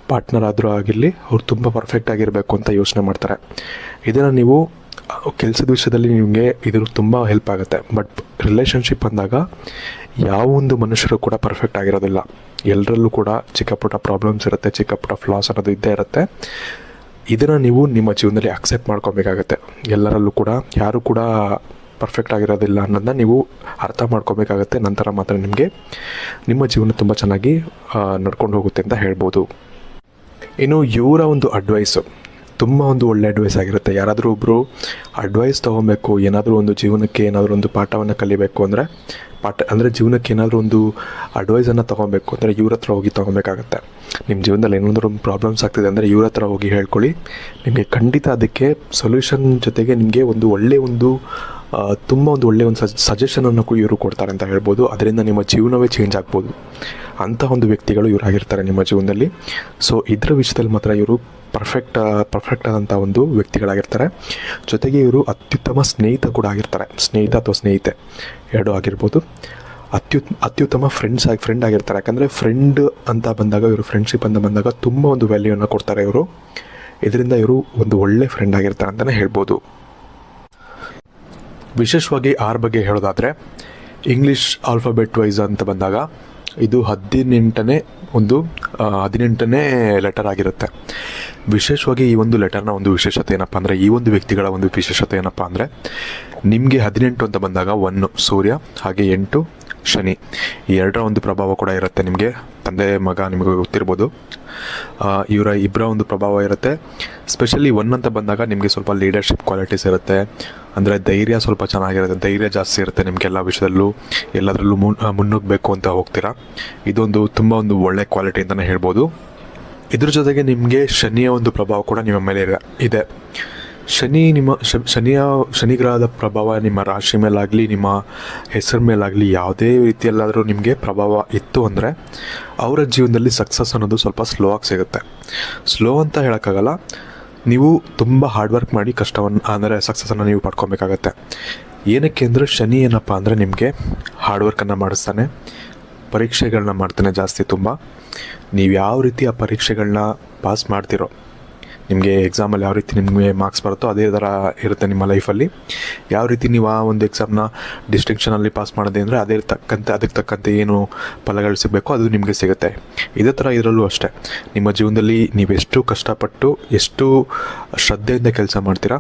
ಪಾರ್ಟ್ನರ್ ಆದರೂ ಆಗಿರಲಿ ಅವ್ರು ತುಂಬ ಪರ್ಫೆಕ್ಟ್ ಆಗಿರಬೇಕು ಅಂತ ಯೋಚನೆ ಮಾಡ್ತಾರೆ. ಇದನ್ನು ನೀವು ಕೆಲಸದ ವಿಷಯದಲ್ಲಿ ನಿಮಗೆ ಇದು ತುಂಬ ಹೆಲ್ಪ್ ಆಗುತ್ತೆ. ಬಟ್ ರಿಲೇಷನ್ಶಿಪ್ ಅಂದಾಗ ಯಾವ ಒಂದು ಮನುಷ್ಯರು ಕೂಡ ಪರ್ಫೆಕ್ಟ್ ಆಗಿರೋದಿಲ್ಲ. ಎಲ್ಲರಲ್ಲೂ ಕೂಡ ಚಿಕ್ಕ ಪುಟ್ಟ ಪ್ರಾಬ್ಲಮ್ಸ್ ಇರುತ್ತೆ, ಚಿಕ್ಕ ಪುಟ್ಟ ಫ್ಲಾಸ್ ಅನ್ನೋದು ಇದ್ದೇ ಇರುತ್ತೆ. ಇದನ್ನು ನೀವು ನಿಮ್ಮ ಜೀವನದಲ್ಲಿ ಅಕ್ಸೆಪ್ಟ್ ಮಾಡ್ಕೊಬೇಕಾಗತ್ತೆ. ಎಲ್ಲರಲ್ಲೂ ಕೂಡ ಯಾರು ಕೂಡ ಪರ್ಫೆಕ್ಟ್ ಆಗಿರೋದಿಲ್ಲ ಅನ್ನೋದನ್ನ ನೀವು ಅರ್ಥ ಮಾಡ್ಕೊಬೇಕಾಗತ್ತೆ. ನಂತರ ಮಾತ್ರ ನಿಮಗೆ ನಿಮ್ಮ ಜೀವನ ತುಂಬ ಚೆನ್ನಾಗಿ ನಡ್ಕೊಂಡು ಹೋಗುತ್ತೆ ಅಂತ ಹೇಳ್ಬೋದು. ಇನ್ನು ಇವರ ಒಂದು ಅಡ್ವೈಸು ತುಂಬ ಒಂದು ಒಳ್ಳೆ ಅಡ್ವೈಸ್ ಆಗಿರುತ್ತೆ. ಯಾರಾದರೂ ಒಬ್ಬರು ಅಡ್ವೈಸ್ ತೊಗೊಬೇಕು, ಏನಾದರೂ ಒಂದು ಜೀವನಕ್ಕೆ ಏನಾದರೂ ಒಂದು ಪಾಠವನ್ನು ಕಲಿಬೇಕು ಅಂದರೆ ಜೀವನಕ್ಕೆ ಏನಾದರೂ ಒಂದು ಅಡ್ವೈಸನ್ನು ತೊಗೊಬೇಕು ಅಂದರೆ ಇವ್ರ ಹತ್ರ ಹೋಗಿ ತೊಗೊಬೇಕಾಗತ್ತೆ. ನಿಮ್ಮ ಜೀವನದಲ್ಲಿ ಏನಾದರೂ ಒಂದು ಪ್ರಾಬ್ಲಮ್ಸ್ ಆಗ್ತಿದೆ ಅಂದರೆ ಇವ್ರ ಹತ್ರ ಹೋಗಿ ಹೇಳ್ಕೊಳ್ಳಿ. ನಿಮಗೆ ಖಂಡಿತ ಅದಕ್ಕೆ ಸೊಲ್ಯೂಷನ್ ಜೊತೆಗೆ ನಿಮಗೆ ಒಂದು ಒಳ್ಳೆಯ ಒಂದು ತುಂಬ ಒಂದು ಒಳ್ಳೆಯ ಒಂದು ಸಜೆಷನನ್ನು ಇವರು ಕೊಡ್ತಾರೆ ಅಂತ ಹೇಳ್ಬೋದು. ಅದರಿಂದ ನಿಮ್ಮ ಜೀವನವೇ ಚೇಂಜ್ ಆಗ್ಬೋದು. ಅಂಥ ಒಂದು ವ್ಯಕ್ತಿಗಳು ಇವರಾಗಿರ್ತಾರೆ ನಿಮ್ಮ ಜೀವನದಲ್ಲಿ. ಸೊ ಇದರ ವಿಷಯದಲ್ಲಿ ಮಾತ್ರ ಇವರು ಪರ್ಫೆಕ್ಟ್ ಆದಂಥ ಒಂದು ವ್ಯಕ್ತಿಗಳಾಗಿರ್ತಾರೆ. ಜೊತೆಗೆ ಇವರು ಅತ್ಯುತ್ತಮ ಸ್ನೇಹಿತ ಕೂಡ ಆಗಿರ್ತಾರೆ. ಸ್ನೇಹಿತ ಅಥವಾ ಸ್ನೇಹಿತೆ ಎರಡೂ ಆಗಿರ್ಬೋದು. ಅತ್ಯುತ್ತಮ ಫ್ರೆಂಡ್ ಆಗಿರ್ತಾರೆ. ಯಾಕಂದರೆ ಫ್ರೆಂಡ್ ಅಂತ ಬಂದಾಗ ಇವರು ಫ್ರೆಂಡ್ಶಿಪ್ ಅಂತ ಬಂದಾಗ ತುಂಬ ಒಂದು ವ್ಯಾಲ್ಯೂವನ್ನು ಕೊಡ್ತಾರೆ ಇವರು. ಇದರಿಂದ ಇವರು ಒಂದು ಒಳ್ಳೆ ಫ್ರೆಂಡ್ ಆಗಿರ್ತಾರೆ ಅಂತಲೇ ಹೇಳ್ಬೋದು. ವಿಶೇಷವಾಗಿ ಆರ್ ಬಗ್ಗೆ ಹೇಳೋದಾದರೆ ಇಂಗ್ಲೀಷ್ ಆಲ್ಫಾಬೆಟ್ ವೈಸ್ ಅಂತ ಬಂದಾಗ ಇದು 18ನೇ ಲೆಟರ್ ಆಗಿರುತ್ತೆ. ವಿಶೇಷವಾಗಿ ಈ ಒಂದು ಲೆಟರ್ನ ಒಂದು ವಿಶೇಷತೆ ಏನಪ್ಪ ಅಂದರೆ, ಈ ಒಂದು ವ್ಯಕ್ತಿಗಳ ಒಂದು ವಿಶೇಷತೆ ಏನಪ್ಪ ಅಂದರೆ, ನಿಮಗೆ 18 ಅಂತ ಬಂದಾಗ 1 ಸೂರ್ಯ, ಹಾಗೆ 8 ಶನಿ, ಈ ಎರಡರ ಒಂದು ಪ್ರಭಾವ ಕೂಡ ಇರುತ್ತೆ. ನಿಮಗೆ ತಂದೆ ಮಗ ನಿಮಗೆ ಗೊತ್ತಿರ್ಬೋದು. ಇವರ ಇಬ್ಬರ ಒಂದು ಪ್ರಭಾವ ಇರುತ್ತೆ. ಸ್ಪೆಷಲಿ 1 ಅಂತ ಬಂದಾಗ ನಿಮಗೆ ಸ್ವಲ್ಪ ಲೀಡರ್ಶಿಪ್ ಕ್ವಾಲಿಟೀಸ್ ಇರುತ್ತೆ. ಅಂದರೆ ಧೈರ್ಯ ಸ್ವಲ್ಪ ಚೆನ್ನಾಗಿರುತ್ತೆ, ಧೈರ್ಯ ಜಾಸ್ತಿ ಇರುತ್ತೆ ನಿಮಗೆಲ್ಲ ವಿಷಯದಲ್ಲೂ, ಎಲ್ಲದರಲ್ಲೂ ಮುನ್ನುಗ್ಗಬೇಕು ಅಂತ ಹೋಗ್ತೀರಾ. ಇದೊಂದು ತುಂಬ ಒಂದು ಒಳ್ಳೆ ಕ್ವಾಲಿಟಿ ಅಂತಲೇ ಹೇಳ್ಬೋದು. ಇದ್ರ ಜೊತೆಗೆ ನಿಮಗೆ ಶನಿಯ ಒಂದು ಪ್ರಭಾವ ಕೂಡ ನಿಮ್ಮ ಮೇಲೆ ಇದೆ. ಶನಿ ಗ್ರಹದ ಪ್ರಭಾವ ನಿಮ್ಮ ರಾಶಿ ಮೇಲಾಗಲಿ, ನಿಮ್ಮ ಹೆಸರು ಮೇಲಾಗಲಿ, ಯಾವುದೇ ರೀತಿಯಲ್ಲಾದರೂ ನಿಮಗೆ ಪ್ರಭಾವ ಇತ್ತು ಅಂದರೆ ಅವರ ಜೀವನದಲ್ಲಿ ಸಕ್ಸಸ್ ಅನ್ನೋದು ಸ್ವಲ್ಪ ಸ್ಲೋ ಆಗಿ ಸಿಗುತ್ತೆ. ಸ್ಲೋ ಅಂತ ಹೇಳೋಕ್ಕಾಗಲ್ಲ, ನೀವು ತುಂಬ ಹಾರ್ಡ್ ವರ್ಕ್ ಮಾಡಿ ಕಷ್ಟವನ್ನು ಅಂದರೆ ಸಕ್ಸಸ್ಸನ್ನು ನೀವು ಪಡ್ಕೊಬೇಕಾಗತ್ತೆ. ಏನಕ್ಕೆ ಅಂದರೆ ಶನಿ ಏನಪ್ಪ ಅಂದರೆ ನಿಮಗೆ ಹಾರ್ಡ್ ವರ್ಕನ್ನು ಮಾಡಿಸ್ತಾನೆ, ಪರೀಕ್ಷೆಗಳನ್ನ ಮಾಡ್ತಾನೆ ಜಾಸ್ತಿ ತುಂಬ. ನೀವು ಯಾವ ರೀತಿ ಆ ಪರೀಕ್ಷೆಗಳನ್ನ ಪಾಸ್ ಮಾಡ್ತಿರೋ, ನಿಮಗೆ ಎಕ್ಸಾಮಲ್ಲಿ ಯಾವ ರೀತಿ ನಿಮಗೆ ಮಾರ್ಕ್ಸ್ ಬರುತ್ತೋ ಅದೇ ಥರ ಇರುತ್ತೆ ನಿಮ್ಮ ಲೈಫಲ್ಲಿ. ಯಾವ ರೀತಿ ನೀವು ಆ ಒಂದು ಎಕ್ಸಾಮ್ನ ಡಿಸ್ಟಿಂಕ್ಷನಲ್ಲಿ ಪಾಸ್ ಮಾಡೋದೇ ಅಂದರೆ ಅದಕ್ಕೆ ತಕ್ಕಂತೆ ಏನು ಫಲಗಳು ಸಿಗಬೇಕು ಅದು ನಿಮಗೆ ಸಿಗುತ್ತೆ. ಇದೇ ಥರ ಇದರಲ್ಲೂ ಅಷ್ಟೇ. ನಿಮ್ಮ ಜೀವನದಲ್ಲಿ ನೀವು ಎಷ್ಟು ಕಷ್ಟಪಟ್ಟು ಎಷ್ಟು ಶ್ರದ್ಧೆಯಿಂದ ಕೆಲಸ ಮಾಡ್ತೀರಾ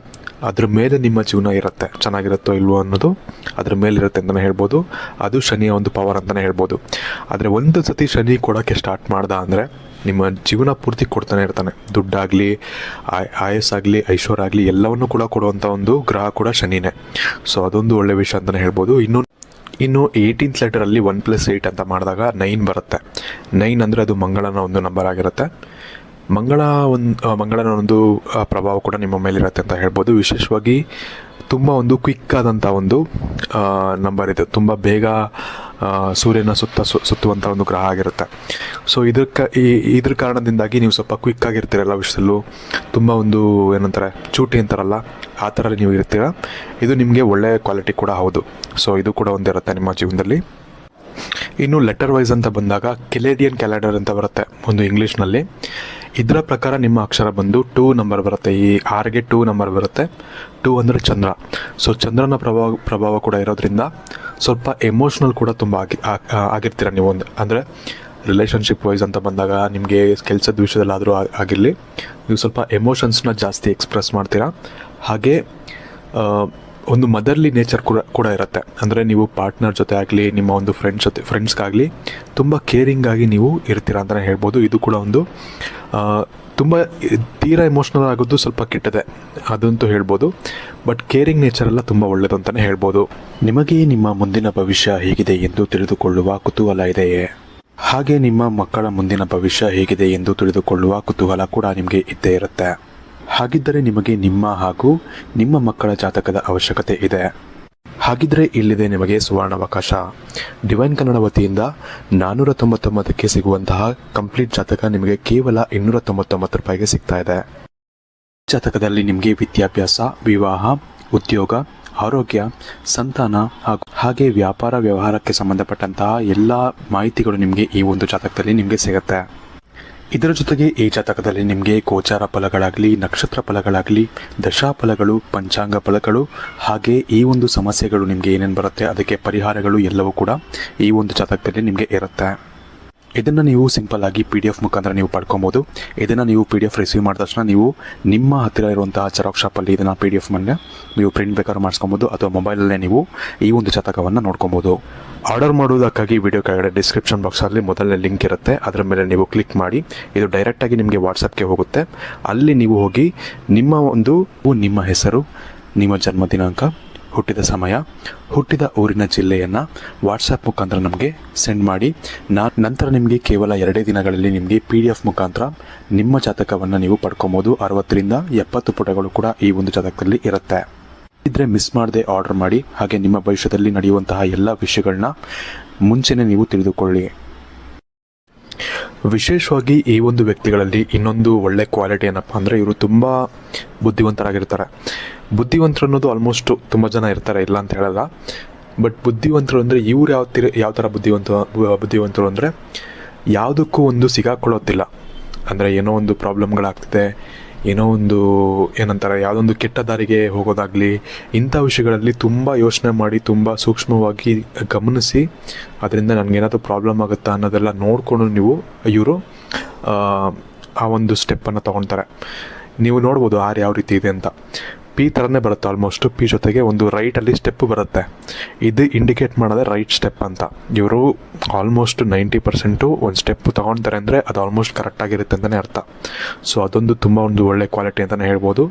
ಅದ್ರ ಮೇಲೆ ನಿಮ್ಮ ಜೀವನ ಇರುತ್ತೆ. ಚೆನ್ನಾಗಿರುತ್ತೋ ಇಲ್ವೋ ಅನ್ನೋದು ಅದ್ರ ಮೇಲಿರುತ್ತೆ ಅಂತಲೇ ಹೇಳ್ಬೋದು. ಅದು ಶನಿಯ ಒಂದು ಪವರ್ ಅಂತಲೇ ಹೇಳ್ಬೋದು. ಆದರೆ ಒಂದು ಸತಿ ಶನಿ ಕೊಡೋಕ್ಕೆ ಸ್ಟಾರ್ಟ್ ಮಾಡ್ದ ಅಂದರೆ ನಿಮ್ಮ ಜೀವನ ಪೂರ್ತಿ ಕೊಡ್ತಾನೆ ಇರ್ತಾನೆ. ದುಡ್ಡಾಗಲಿ, ಆಯಸ್ಸಾಗಲಿ, ಐಶ್ವರ್ಯ ಆಗಲಿ ಎಲ್ಲವನ್ನೂ ಕೂಡ ಕೊಡುವಂಥ ಒಂದು ಗ್ರಹ ಕೂಡ ಶನಿನೇ. ಸೊ ಅದೊಂದು ಒಳ್ಳೆ ವಿಷಯ ಅಂತಲೇ ಹೇಳ್ಬೋದು. ಇನ್ನು 18th ಲೆಟರಲ್ಲಿ 1+8 ಅಂತ ಮಾಡಿದಾಗ 9 ಬರುತ್ತೆ. 9 ಅಂದರೆ ಅದು ಮಂಗಳನ ಒಂದು ನಂಬರ್ ಆಗಿರುತ್ತೆ. ಮಂಗಳನ ಒಂದು ಪ್ರಭಾವ ಕೂಡ ನಿಮ್ಮ ಮೇಲಿರುತ್ತೆ ಅಂತ ಹೇಳ್ಬೋದು. ವಿಶೇಷವಾಗಿ ತುಂಬ ಒಂದು ಕ್ವಿಕ್ ಆದಂಥ ಒಂದು ನಂಬರ್ ಇದು. ತುಂಬ ಬೇಗ ಸೂರ್ಯನ ಸುತ್ತುವಂಥ ಒಂದು ಗ್ರಹ ಆಗಿರುತ್ತೆ. ಸೊ ಇದ್ರ ಕಾರಣದಿಂದಾಗಿ ನೀವು ಸ್ವಲ್ಪ ಕ್ವಿಕ್ ಆಗಿರ್ತೀರಲ್ಲ ವಿಷಯದಲ್ಲೂ, ತುಂಬ ಒಂದು ಏನಂತಾರೆ ಚೂಟಿ ಅಂತಾರಲ್ಲ ಆ ಥರ ನೀವು ಇರ್ತೀರ. ಇದು ನಿಮಗೆ ಒಳ್ಳೆಯ ಕ್ವಾಲಿಟಿ ಕೂಡ ಹೌದು. ಸೊ ಇದು ಕೂಡ ಒಂದಿರುತ್ತೆ ನಿಮ್ಮ ಜೀವನದಲ್ಲಿ. ಇನ್ನು ಲೆಟರ್ ವೈಸ್ ಅಂತ ಬಂದಾಗ ಕೆಲೇಡಿಯನ್ ಕ್ಯಾಲೆಂಡರ್ ಅಂತ ಬರುತ್ತೆ ಒಂದು ಇಂಗ್ಲೀಷ್ನಲ್ಲಿ. ಇದರ ಪ್ರಕಾರ ನಿಮ್ಮ ಅಕ್ಷರ ಬಂದು 2 ನಂಬರ್ ಬರುತ್ತೆ. ಈ 6ಗೆ 2 ನಂಬರ್ ಬರುತ್ತೆ. 2 ಅಂದರೆ ಚಂದ್ರ. ಸೊ ಚಂದ್ರನ ಪ್ರಭಾವ ಕೂಡ ಇರೋದ್ರಿಂದ ಸ್ವಲ್ಪ ಎಮೋಷ್ನಲ್ ಕೂಡ ತುಂಬ ಆಗಿರ್ತೀರ ನೀವು. ಅಂದರೆ ರಿಲೇಷನ್ಶಿಪ್ ವೈಸ್ ಅಂತ ಬಂದಾಗ ನಿಮಗೆ ಕೆಲಸದ ವಿಷಯದಲ್ಲಾದರೂ ಆಗಿರಲಿ, ನೀವು ಸ್ವಲ್ಪ ಎಮೋಷನ್ಸ್ನ ಜಾಸ್ತಿ ಎಕ್ಸ್ಪ್ರೆಸ್ ಮಾಡ್ತೀರಾ. ಹಾಗೆ ಒಂದು ಮದರ್ಲಿ ನೇಚರ್ ಕೂಡ ಇರುತ್ತೆ. ಅಂದರೆ ನೀವು ಪಾರ್ಟ್ನರ್ ಜೊತೆ ಆಗಲಿ, ನಿಮ್ಮ ಒಂದು ಫ್ರೆಂಡ್ಸ್ಗಾಗಲಿ ತುಂಬ ಕೇರಿಂಗ್ ಆಗಿ ನೀವು ಇರ್ತೀರ ಅಂತಲೇ ಹೇಳ್ಬೋದು. ಇದು ಕೂಡ ಒಂದು ತುಂಬ ತೀರಾ ಎಮೋಷ್ನಲ್ ಆಗೋದು ಸ್ವಲ್ಪ ಕೆಟ್ಟದೆ ಅದಂತೂ ಹೇಳ್ಬೋದು. ಬಟ್ ಕೇರಿಂಗ್ ನೇಚರ್ ಎಲ್ಲ ತುಂಬ ಒಳ್ಳೆಯದು ಅಂತಲೇ ಹೇಳ್ಬೋದು. ನಿಮಗೆ ನಿಮ್ಮ ಮುಂದಿನ ಭವಿಷ್ಯ ಹೇಗಿದೆ ಎಂದು ತಿಳಿದುಕೊಳ್ಳುವ ಕುತೂಹಲ ಇದೆಯೇ? ಹಾಗೆ ನಿಮ್ಮ ಮಕ್ಕಳ ಮುಂದಿನ ಭವಿಷ್ಯ ಹೇಗಿದೆ ಎಂದು ತಿಳಿದುಕೊಳ್ಳುವ ಕುತೂಹಲ ಕೂಡ ನಿಮಗೆ ಇದ್ದೇ ಇರುತ್ತೆ. ಹಾಗಿದ್ದರೆ ನಿಮಗೆ ನಿಮ್ಮ ಹಾಗೂ ನಿಮ್ಮ ಮಕ್ಕಳ ಜಾತಕದ ಅವಶ್ಯಕತೆ ಇದೆ. ಹಾಗಿದ್ರೆ ಇಲ್ಲಿದೆ ನಿಮಗೆ ಸುವರ್ಣಾವಕಾಶ. ಡಿವೈನ್ ಕನ್ನಡ ವತಿಯಿಂದ 499ಕ್ಕೆ ಸಿಗುವಂತಹ ಕಂಪ್ಲೀಟ್ ಜಾತಕ ನಿಮಗೆ ಕೇವಲ 299 ರೂಪಾಯಿಗೆ ಸಿಗ್ತಾ ಇದೆ. ಜಾತಕದಲ್ಲಿ ನಿಮಗೆ ವಿದ್ಯಾಭ್ಯಾಸ, ವಿವಾಹ, ಉದ್ಯೋಗ, ಆರೋಗ್ಯ, ಸಂತಾನ ಹಾಗೆ ವ್ಯಾಪಾರ ವ್ಯವಹಾರಕ್ಕೆ ಸಂಬಂಧಪಟ್ಟಂತಹ ಎಲ್ಲ ಮಾಹಿತಿಗಳು ನಿಮಗೆ ಈ ಒಂದು ಜಾತಕದಲ್ಲಿ ನಿಮಗೆ ಸಿಗುತ್ತೆ. ಇದರ ಜೊತೆಗೆ ಈ ಜಾತಕದಲ್ಲಿ ನಿಮಗೆ ಗೋಚಾರ ಫಲಗಳಾಗಲಿ, ನಕ್ಷತ್ರ ಫಲಗಳಾಗಲಿ, ದಶಾಫಲಗಳು, ಪಂಚಾಂಗ ಫಲಗಳು, ಹಾಗೆ ಈ ಒಂದು ಸಮಸ್ಯೆಗಳು ನಿಮಗೆ ಏನೇನು ಬರುತ್ತೆ ಅದಕ್ಕೆ ಪರಿಹಾರಗಳು ಎಲ್ಲವೂ ಕೂಡ ಈ ಒಂದು ಜಾತಕದಲ್ಲಿ ನಿಮಗೆ ಇರುತ್ತೆ. ಇದನ್ನು ನೀವು ಸಿಂಪಲ್ ಆಗಿ PDF ಮುಖಾಂತರ ನೀವು ಪಡ್ಕೊಬೋದು. ಇದನ್ನು ನೀವು PDF ರಿಸೀವ್ ಮಾಡಿದ ತಕ್ಷಣ ನೀವು ನಿಮ್ಮ ಹತ್ತಿರ ಇರುವಂತಹ ಜೆರಾಕ್ಸ್ ಶಾಪಲ್ಲಿ ಇದನ್ನು PDF ಮೇಲೆ ನೀವು ಪ್ರಿಂಟ್ ಬೇಕಾದ್ರೂ ಮಾಡಿಸ್ಕೊಬೋದು, ಅಥವಾ ಮೊಬೈಲಲ್ಲೇ ನೀವು ಈ ಒಂದು ಜಾತಕವನ್ನು ನೋಡ್ಕೊಬೋದು. ಆರ್ಡರ್ ಮಾಡುವುದಕ್ಕಾಗಿ ವಿಡಿಯೋ ಕೆಳಗಡೆ ಡಿಸ್ಕ್ರಿಪ್ಷನ್ ಬಾಕ್ಸಲ್ಲಿ ಮೊದಲನೇ ಲಿಂಕ್ ಇರುತ್ತೆ, ಅದರ ಮೇಲೆ ನೀವು ಕ್ಲಿಕ್ ಮಾಡಿ ಇದು ಡೈರೆಕ್ಟಾಗಿ ನಿಮಗೆ ವಾಟ್ಸಪ್ಗೆ ಹೋಗುತ್ತೆ. ಅಲ್ಲಿ ನೀವು ಹೋಗಿ ನಿಮ್ಮ ಹೆಸರು, ನಿಮ್ಮ ಜನ್ಮ ದಿನಾಂಕ, ಹುಟ್ಟಿದ ಸಮಯ, ಹುಟ್ಟಿದ ಊರಿನ ಜಿಲ್ಲೆಯನ್ನು ವಾಟ್ಸಪ್ ಮುಖಾಂತರ ನಮಗೆ ಸೆಂಡ್ ಮಾಡಿ. ನಂತರ ನಿಮಗೆ ಕೇವಲ 2 ದಿನಗಳಲ್ಲಿ ನಿಮಗೆ PDF ಮುಖಾಂತರ ನಿಮ್ಮ ಜಾತಕವನ್ನು ನೀವು ಪಡ್ಕೊಬೋದು. 60ರಿಂದ 70 ಪುಟಗಳು ಕೂಡ ಈ ಒಂದು ಜಾತಕದಲ್ಲಿ ಇರುತ್ತೆ. ಇದ್ರೆ ಮಿಸ್ ಮಾಡದೆ ಆರ್ಡರ್ ಮಾಡಿ, ಹಾಗೆ ನಿಮ್ಮ ಭವಿಷ್ಯದಲ್ಲಿ ನಡೆಯುವಂತಹ ಎಲ್ಲ ವಿಷಯಗಳನ್ನ ಮುಂಚೆನೇ ನೀವು ತಿಳಿದುಕೊಳ್ಳಿ. ವಿಶೇಷವಾಗಿ ಈ ಒಂದು ವ್ಯಕ್ತಿಗಳಲ್ಲಿ ಇನ್ನೊಂದು ಒಳ್ಳೆ ಕ್ವಾಲಿಟಿ ಏನಪ್ಪ ಅಂದರೆ ಇವರು ತುಂಬ ಬುದ್ಧಿವಂತರಾಗಿರ್ತಾರೆ. ಬುದ್ಧಿವಂತರು ಅನ್ನೋದು ಆಲ್ಮೋಸ್ಟ್ ತುಂಬ ಜನ ಇರ್ತಾರೆ, ಇಲ್ಲ ಅಂತ ಹೇಳಲ್ಲ. ಬಟ್ ಬುದ್ಧಿವಂತರು ಅಂದರೆ ಇವ್ರು ಯಾವ ಥರ ಬುದ್ಧಿವಂತರು ಅಂದರೆ ಯಾವುದಕ್ಕೂ ಒಂದು ಸಿಗಾಕೊಳ್ಳೋದಿಲ್ಲ. ಅಂದರೆ ಏನೋ ಒಂದು ಪ್ರಾಬ್ಲಮ್ಗಳಾಗ್ತಿದೆ, ಏನೋ ಒಂದು ಏನಂತಾರೆ ಯಾವುದೊಂದು ಕೆಟ್ಟ ದಾರಿಗೆ ಹೋಗೋದಾಗಲಿ, ಇಂಥ ವಿಷಯಗಳಲ್ಲಿ ತುಂಬ ಯೋಚನೆ ಮಾಡಿ, ತುಂಬ ಸೂಕ್ಷ್ಮವಾಗಿ ಗಮನಿಸಿ, ಅದರಿಂದ ನನಗೇನಾದರೂ ಪ್ರಾಬ್ಲಮ್ ಆಗುತ್ತಾ ಅನ್ನೋದೆಲ್ಲ ನೋಡಿಕೊಂಡು ಇವರು ಆ ಒಂದು ಸ್ಟೆಪ್ಪನ್ನು ತೊಗೊಳ್ತಾರೆ. ನೀವು ನೋಡ್ಬೋದು ಆರು ಯಾವ ರೀತಿ ಇದೆ ಅಂತ. P ಥರನೇ ಬರುತ್ತೆ, ಆಲ್ಮೋಸ್ಟ್ P ಜೊತೆಗೆ ಒಂದು ರೈಟಲ್ಲಿ ಸ್ಟೆಪ್ ಬರುತ್ತೆ. ಇದು ಇಂಡಿಕೇಟ್ ಮಾಡೋದೇ ರೈಟ್ ಸ್ಟೆಪ್ ಅಂತ. ಇವರು ಆಲ್ಮೋಸ್ಟ್ 90% ಒಂದು ಸ್ಟೆಪ್ ತೊಗೊಳ್ತಾರೆ ಅಂದರೆ ಅದು ಆಲ್ಮೋಸ್ಟ್ ಕರೆಕ್ಟಾಗಿರುತ್ತೆ ಅಂತಲೇ ಅರ್ಥ. ಸೊ ಅದೊಂದು ತುಂಬ ಒಂದು ಒಳ್ಳೆ ಕ್ವಾಲಿಟಿ ಅಂತಲೇ ಹೇಳ್ಬೋದು.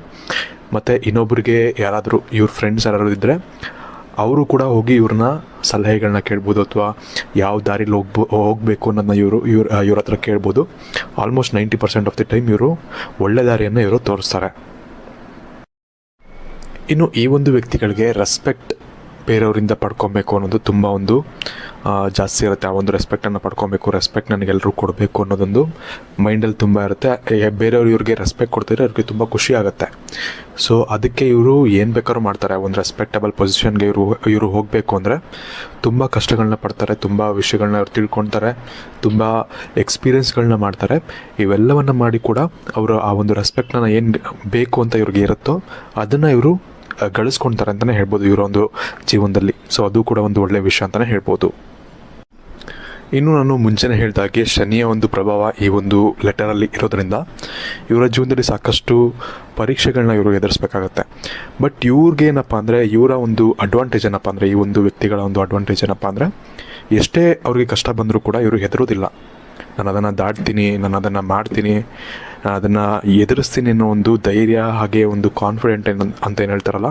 ಮತ್ತು ಇನ್ನೊಬ್ಬರಿಗೆ ಯಾರಾದರೂ ಇವ್ರ ಫ್ರೆಂಡ್ಸ್ ಯಾರಾದರೂ ಇದ್ದರೆ ಅವರು ಕೂಡ ಹೋಗಿ ಇವ್ರನ್ನ ಸಲಹೆಗಳನ್ನ ಕೇಳ್ಬೋದು, ಅಥವಾ ಯಾವ ದಾರಿಲಿ ಹೋಗಬೇಕು ಅನ್ನೋದನ್ನ ಇವ್ರ ಹತ್ರ ಕೇಳ್ಬೋದು. ಆಲ್ಮೋಸ್ಟ್ 90% ಆಫ್ ದಿ ಟೈಮ್ ಇವರು ಒಳ್ಳೆ ದಾರಿಯನ್ನು ಇವರು ತೋರಿಸ್ತಾರೆ. ಇನ್ನು ಈ ಒಂದು ವ್ಯಕ್ತಿಗಳಿಗೆ ರೆಸ್ಪೆಕ್ಟ್ ಬೇರೆಯವರಿಂದ ಪಡ್ಕೊಬೇಕು ಅನ್ನೋದು ತುಂಬ ಒಂದು ಜಾಸ್ತಿ ಇರುತ್ತೆ. ಆ ಒಂದು ರೆಸ್ಪೆಕ್ಟನ್ನು ಪಡ್ಕೊಬೇಕು, ರೆಸ್ಪೆಕ್ಟ್ ನನಗೆಲ್ಲರೂ ಕೊಡಬೇಕು ಅನ್ನೋದೊಂದು ಮೈಂಡಲ್ಲಿ ತುಂಬ ಇರುತ್ತೆ. ಬೇರೆಯವ್ರು ಇವ್ರಿಗೆ ರೆಸ್ಪೆಕ್ಟ್ ಕೊಡ್ತಿದ್ರೆ ಅವ್ರಿಗೆ ತುಂಬ ಖುಷಿ ಆಗುತ್ತೆ. ಸೊ ಅದಕ್ಕೆ ಇವರು ಏನು ಬೇಕಾದ್ರೂ ಮಾಡ್ತಾರೆ. ಒಂದು ರೆಸ್ಪೆಕ್ಟಬಲ್ ಪೊಸಿಷನ್ಗೆ ಇವರು ಹೋಗಬೇಕು ಅಂದರೆ ತುಂಬ ಕಷ್ಟಗಳನ್ನ ಪಡ್ತಾರೆ, ತುಂಬ ವಿಷಯಗಳನ್ನ ಅವ್ರು ತಿಳ್ಕೊಳ್ತಾರೆ, ತುಂಬ ಎಕ್ಸ್ಪೀರಿಯೆನ್ಸ್ಗಳನ್ನ ಮಾಡ್ತಾರೆ. ಇವೆಲ್ಲವನ್ನು ಮಾಡಿ ಕೂಡ ಅವರು ಆ ಒಂದು ರೆಸ್ಪೆಕ್ಟನ್ನ ಏನು ಬೇಕು ಅಂತ ಇವ್ರಿಗೆ ಇರುತ್ತೋ ಅದನ್ನು ಇವರು ಗಳಿಸ್ಕೊಳ್ತಾರೆ ಅಂತಲೇ ಹೇಳ್ಬೋದು ಇವರ ಒಂದು ಜೀವನದಲ್ಲಿ. ಸೊ ಅದು ಕೂಡ ಒಂದು ಒಳ್ಳೆಯ ವಿಷಯ ಅಂತಲೇ ಹೇಳ್ಬೋದು. ಇನ್ನು ನಾನು ಮುಂಚೆನೇ ಹೇಳಿದಾಗೆ ಶನಿಯ ಒಂದು ಪ್ರಭಾವ ಈ ಒಂದು ಲೆಟರಲ್ಲಿ ಇರೋದ್ರಿಂದ ಇವರ ಜೀವನದಲ್ಲಿ ಸಾಕಷ್ಟು ಪರೀಕ್ಷೆಗಳನ್ನ ಇವರು ಎದುರಿಸಬೇಕಾಗತ್ತೆ. ಬಟ್ ಇವ್ರಿಗೇನಪ್ಪ ಅಂದರೆ ಇವರ ಒಂದು ಅಡ್ವಾಂಟೇಜ್ ಏನಪ್ಪ ಅಂದರೆ, ಈ ಒಂದು ವ್ಯಕ್ತಿಗಳ ಒಂದು ಅಡ್ವಾಂಟೇಜ್ ಏನಪ್ಪ ಅಂದರೆ, ಎಷ್ಟೇ ಅವ್ರಿಗೆ ಕಷ್ಟ ಬಂದರೂ ಕೂಡ ಇವರು ಹೆದರೋದಿಲ್ಲ. ನಾನು ಅದನ್ನು ದಾಟ್ತೀನಿ, ನಾನು ಅದನ್ನು ಮಾಡ್ತೀನಿ, ಅದನ್ನು ಎದುರಿಸ್ತೀನಿ ಅನ್ನೋ ಒಂದು ಧೈರ್ಯ, ಹಾಗೆ ಒಂದು ಕಾನ್ಫಿಡೆಂಟ್ ಅಂತ ಏನು ಹೇಳ್ತಾರಲ್ಲ,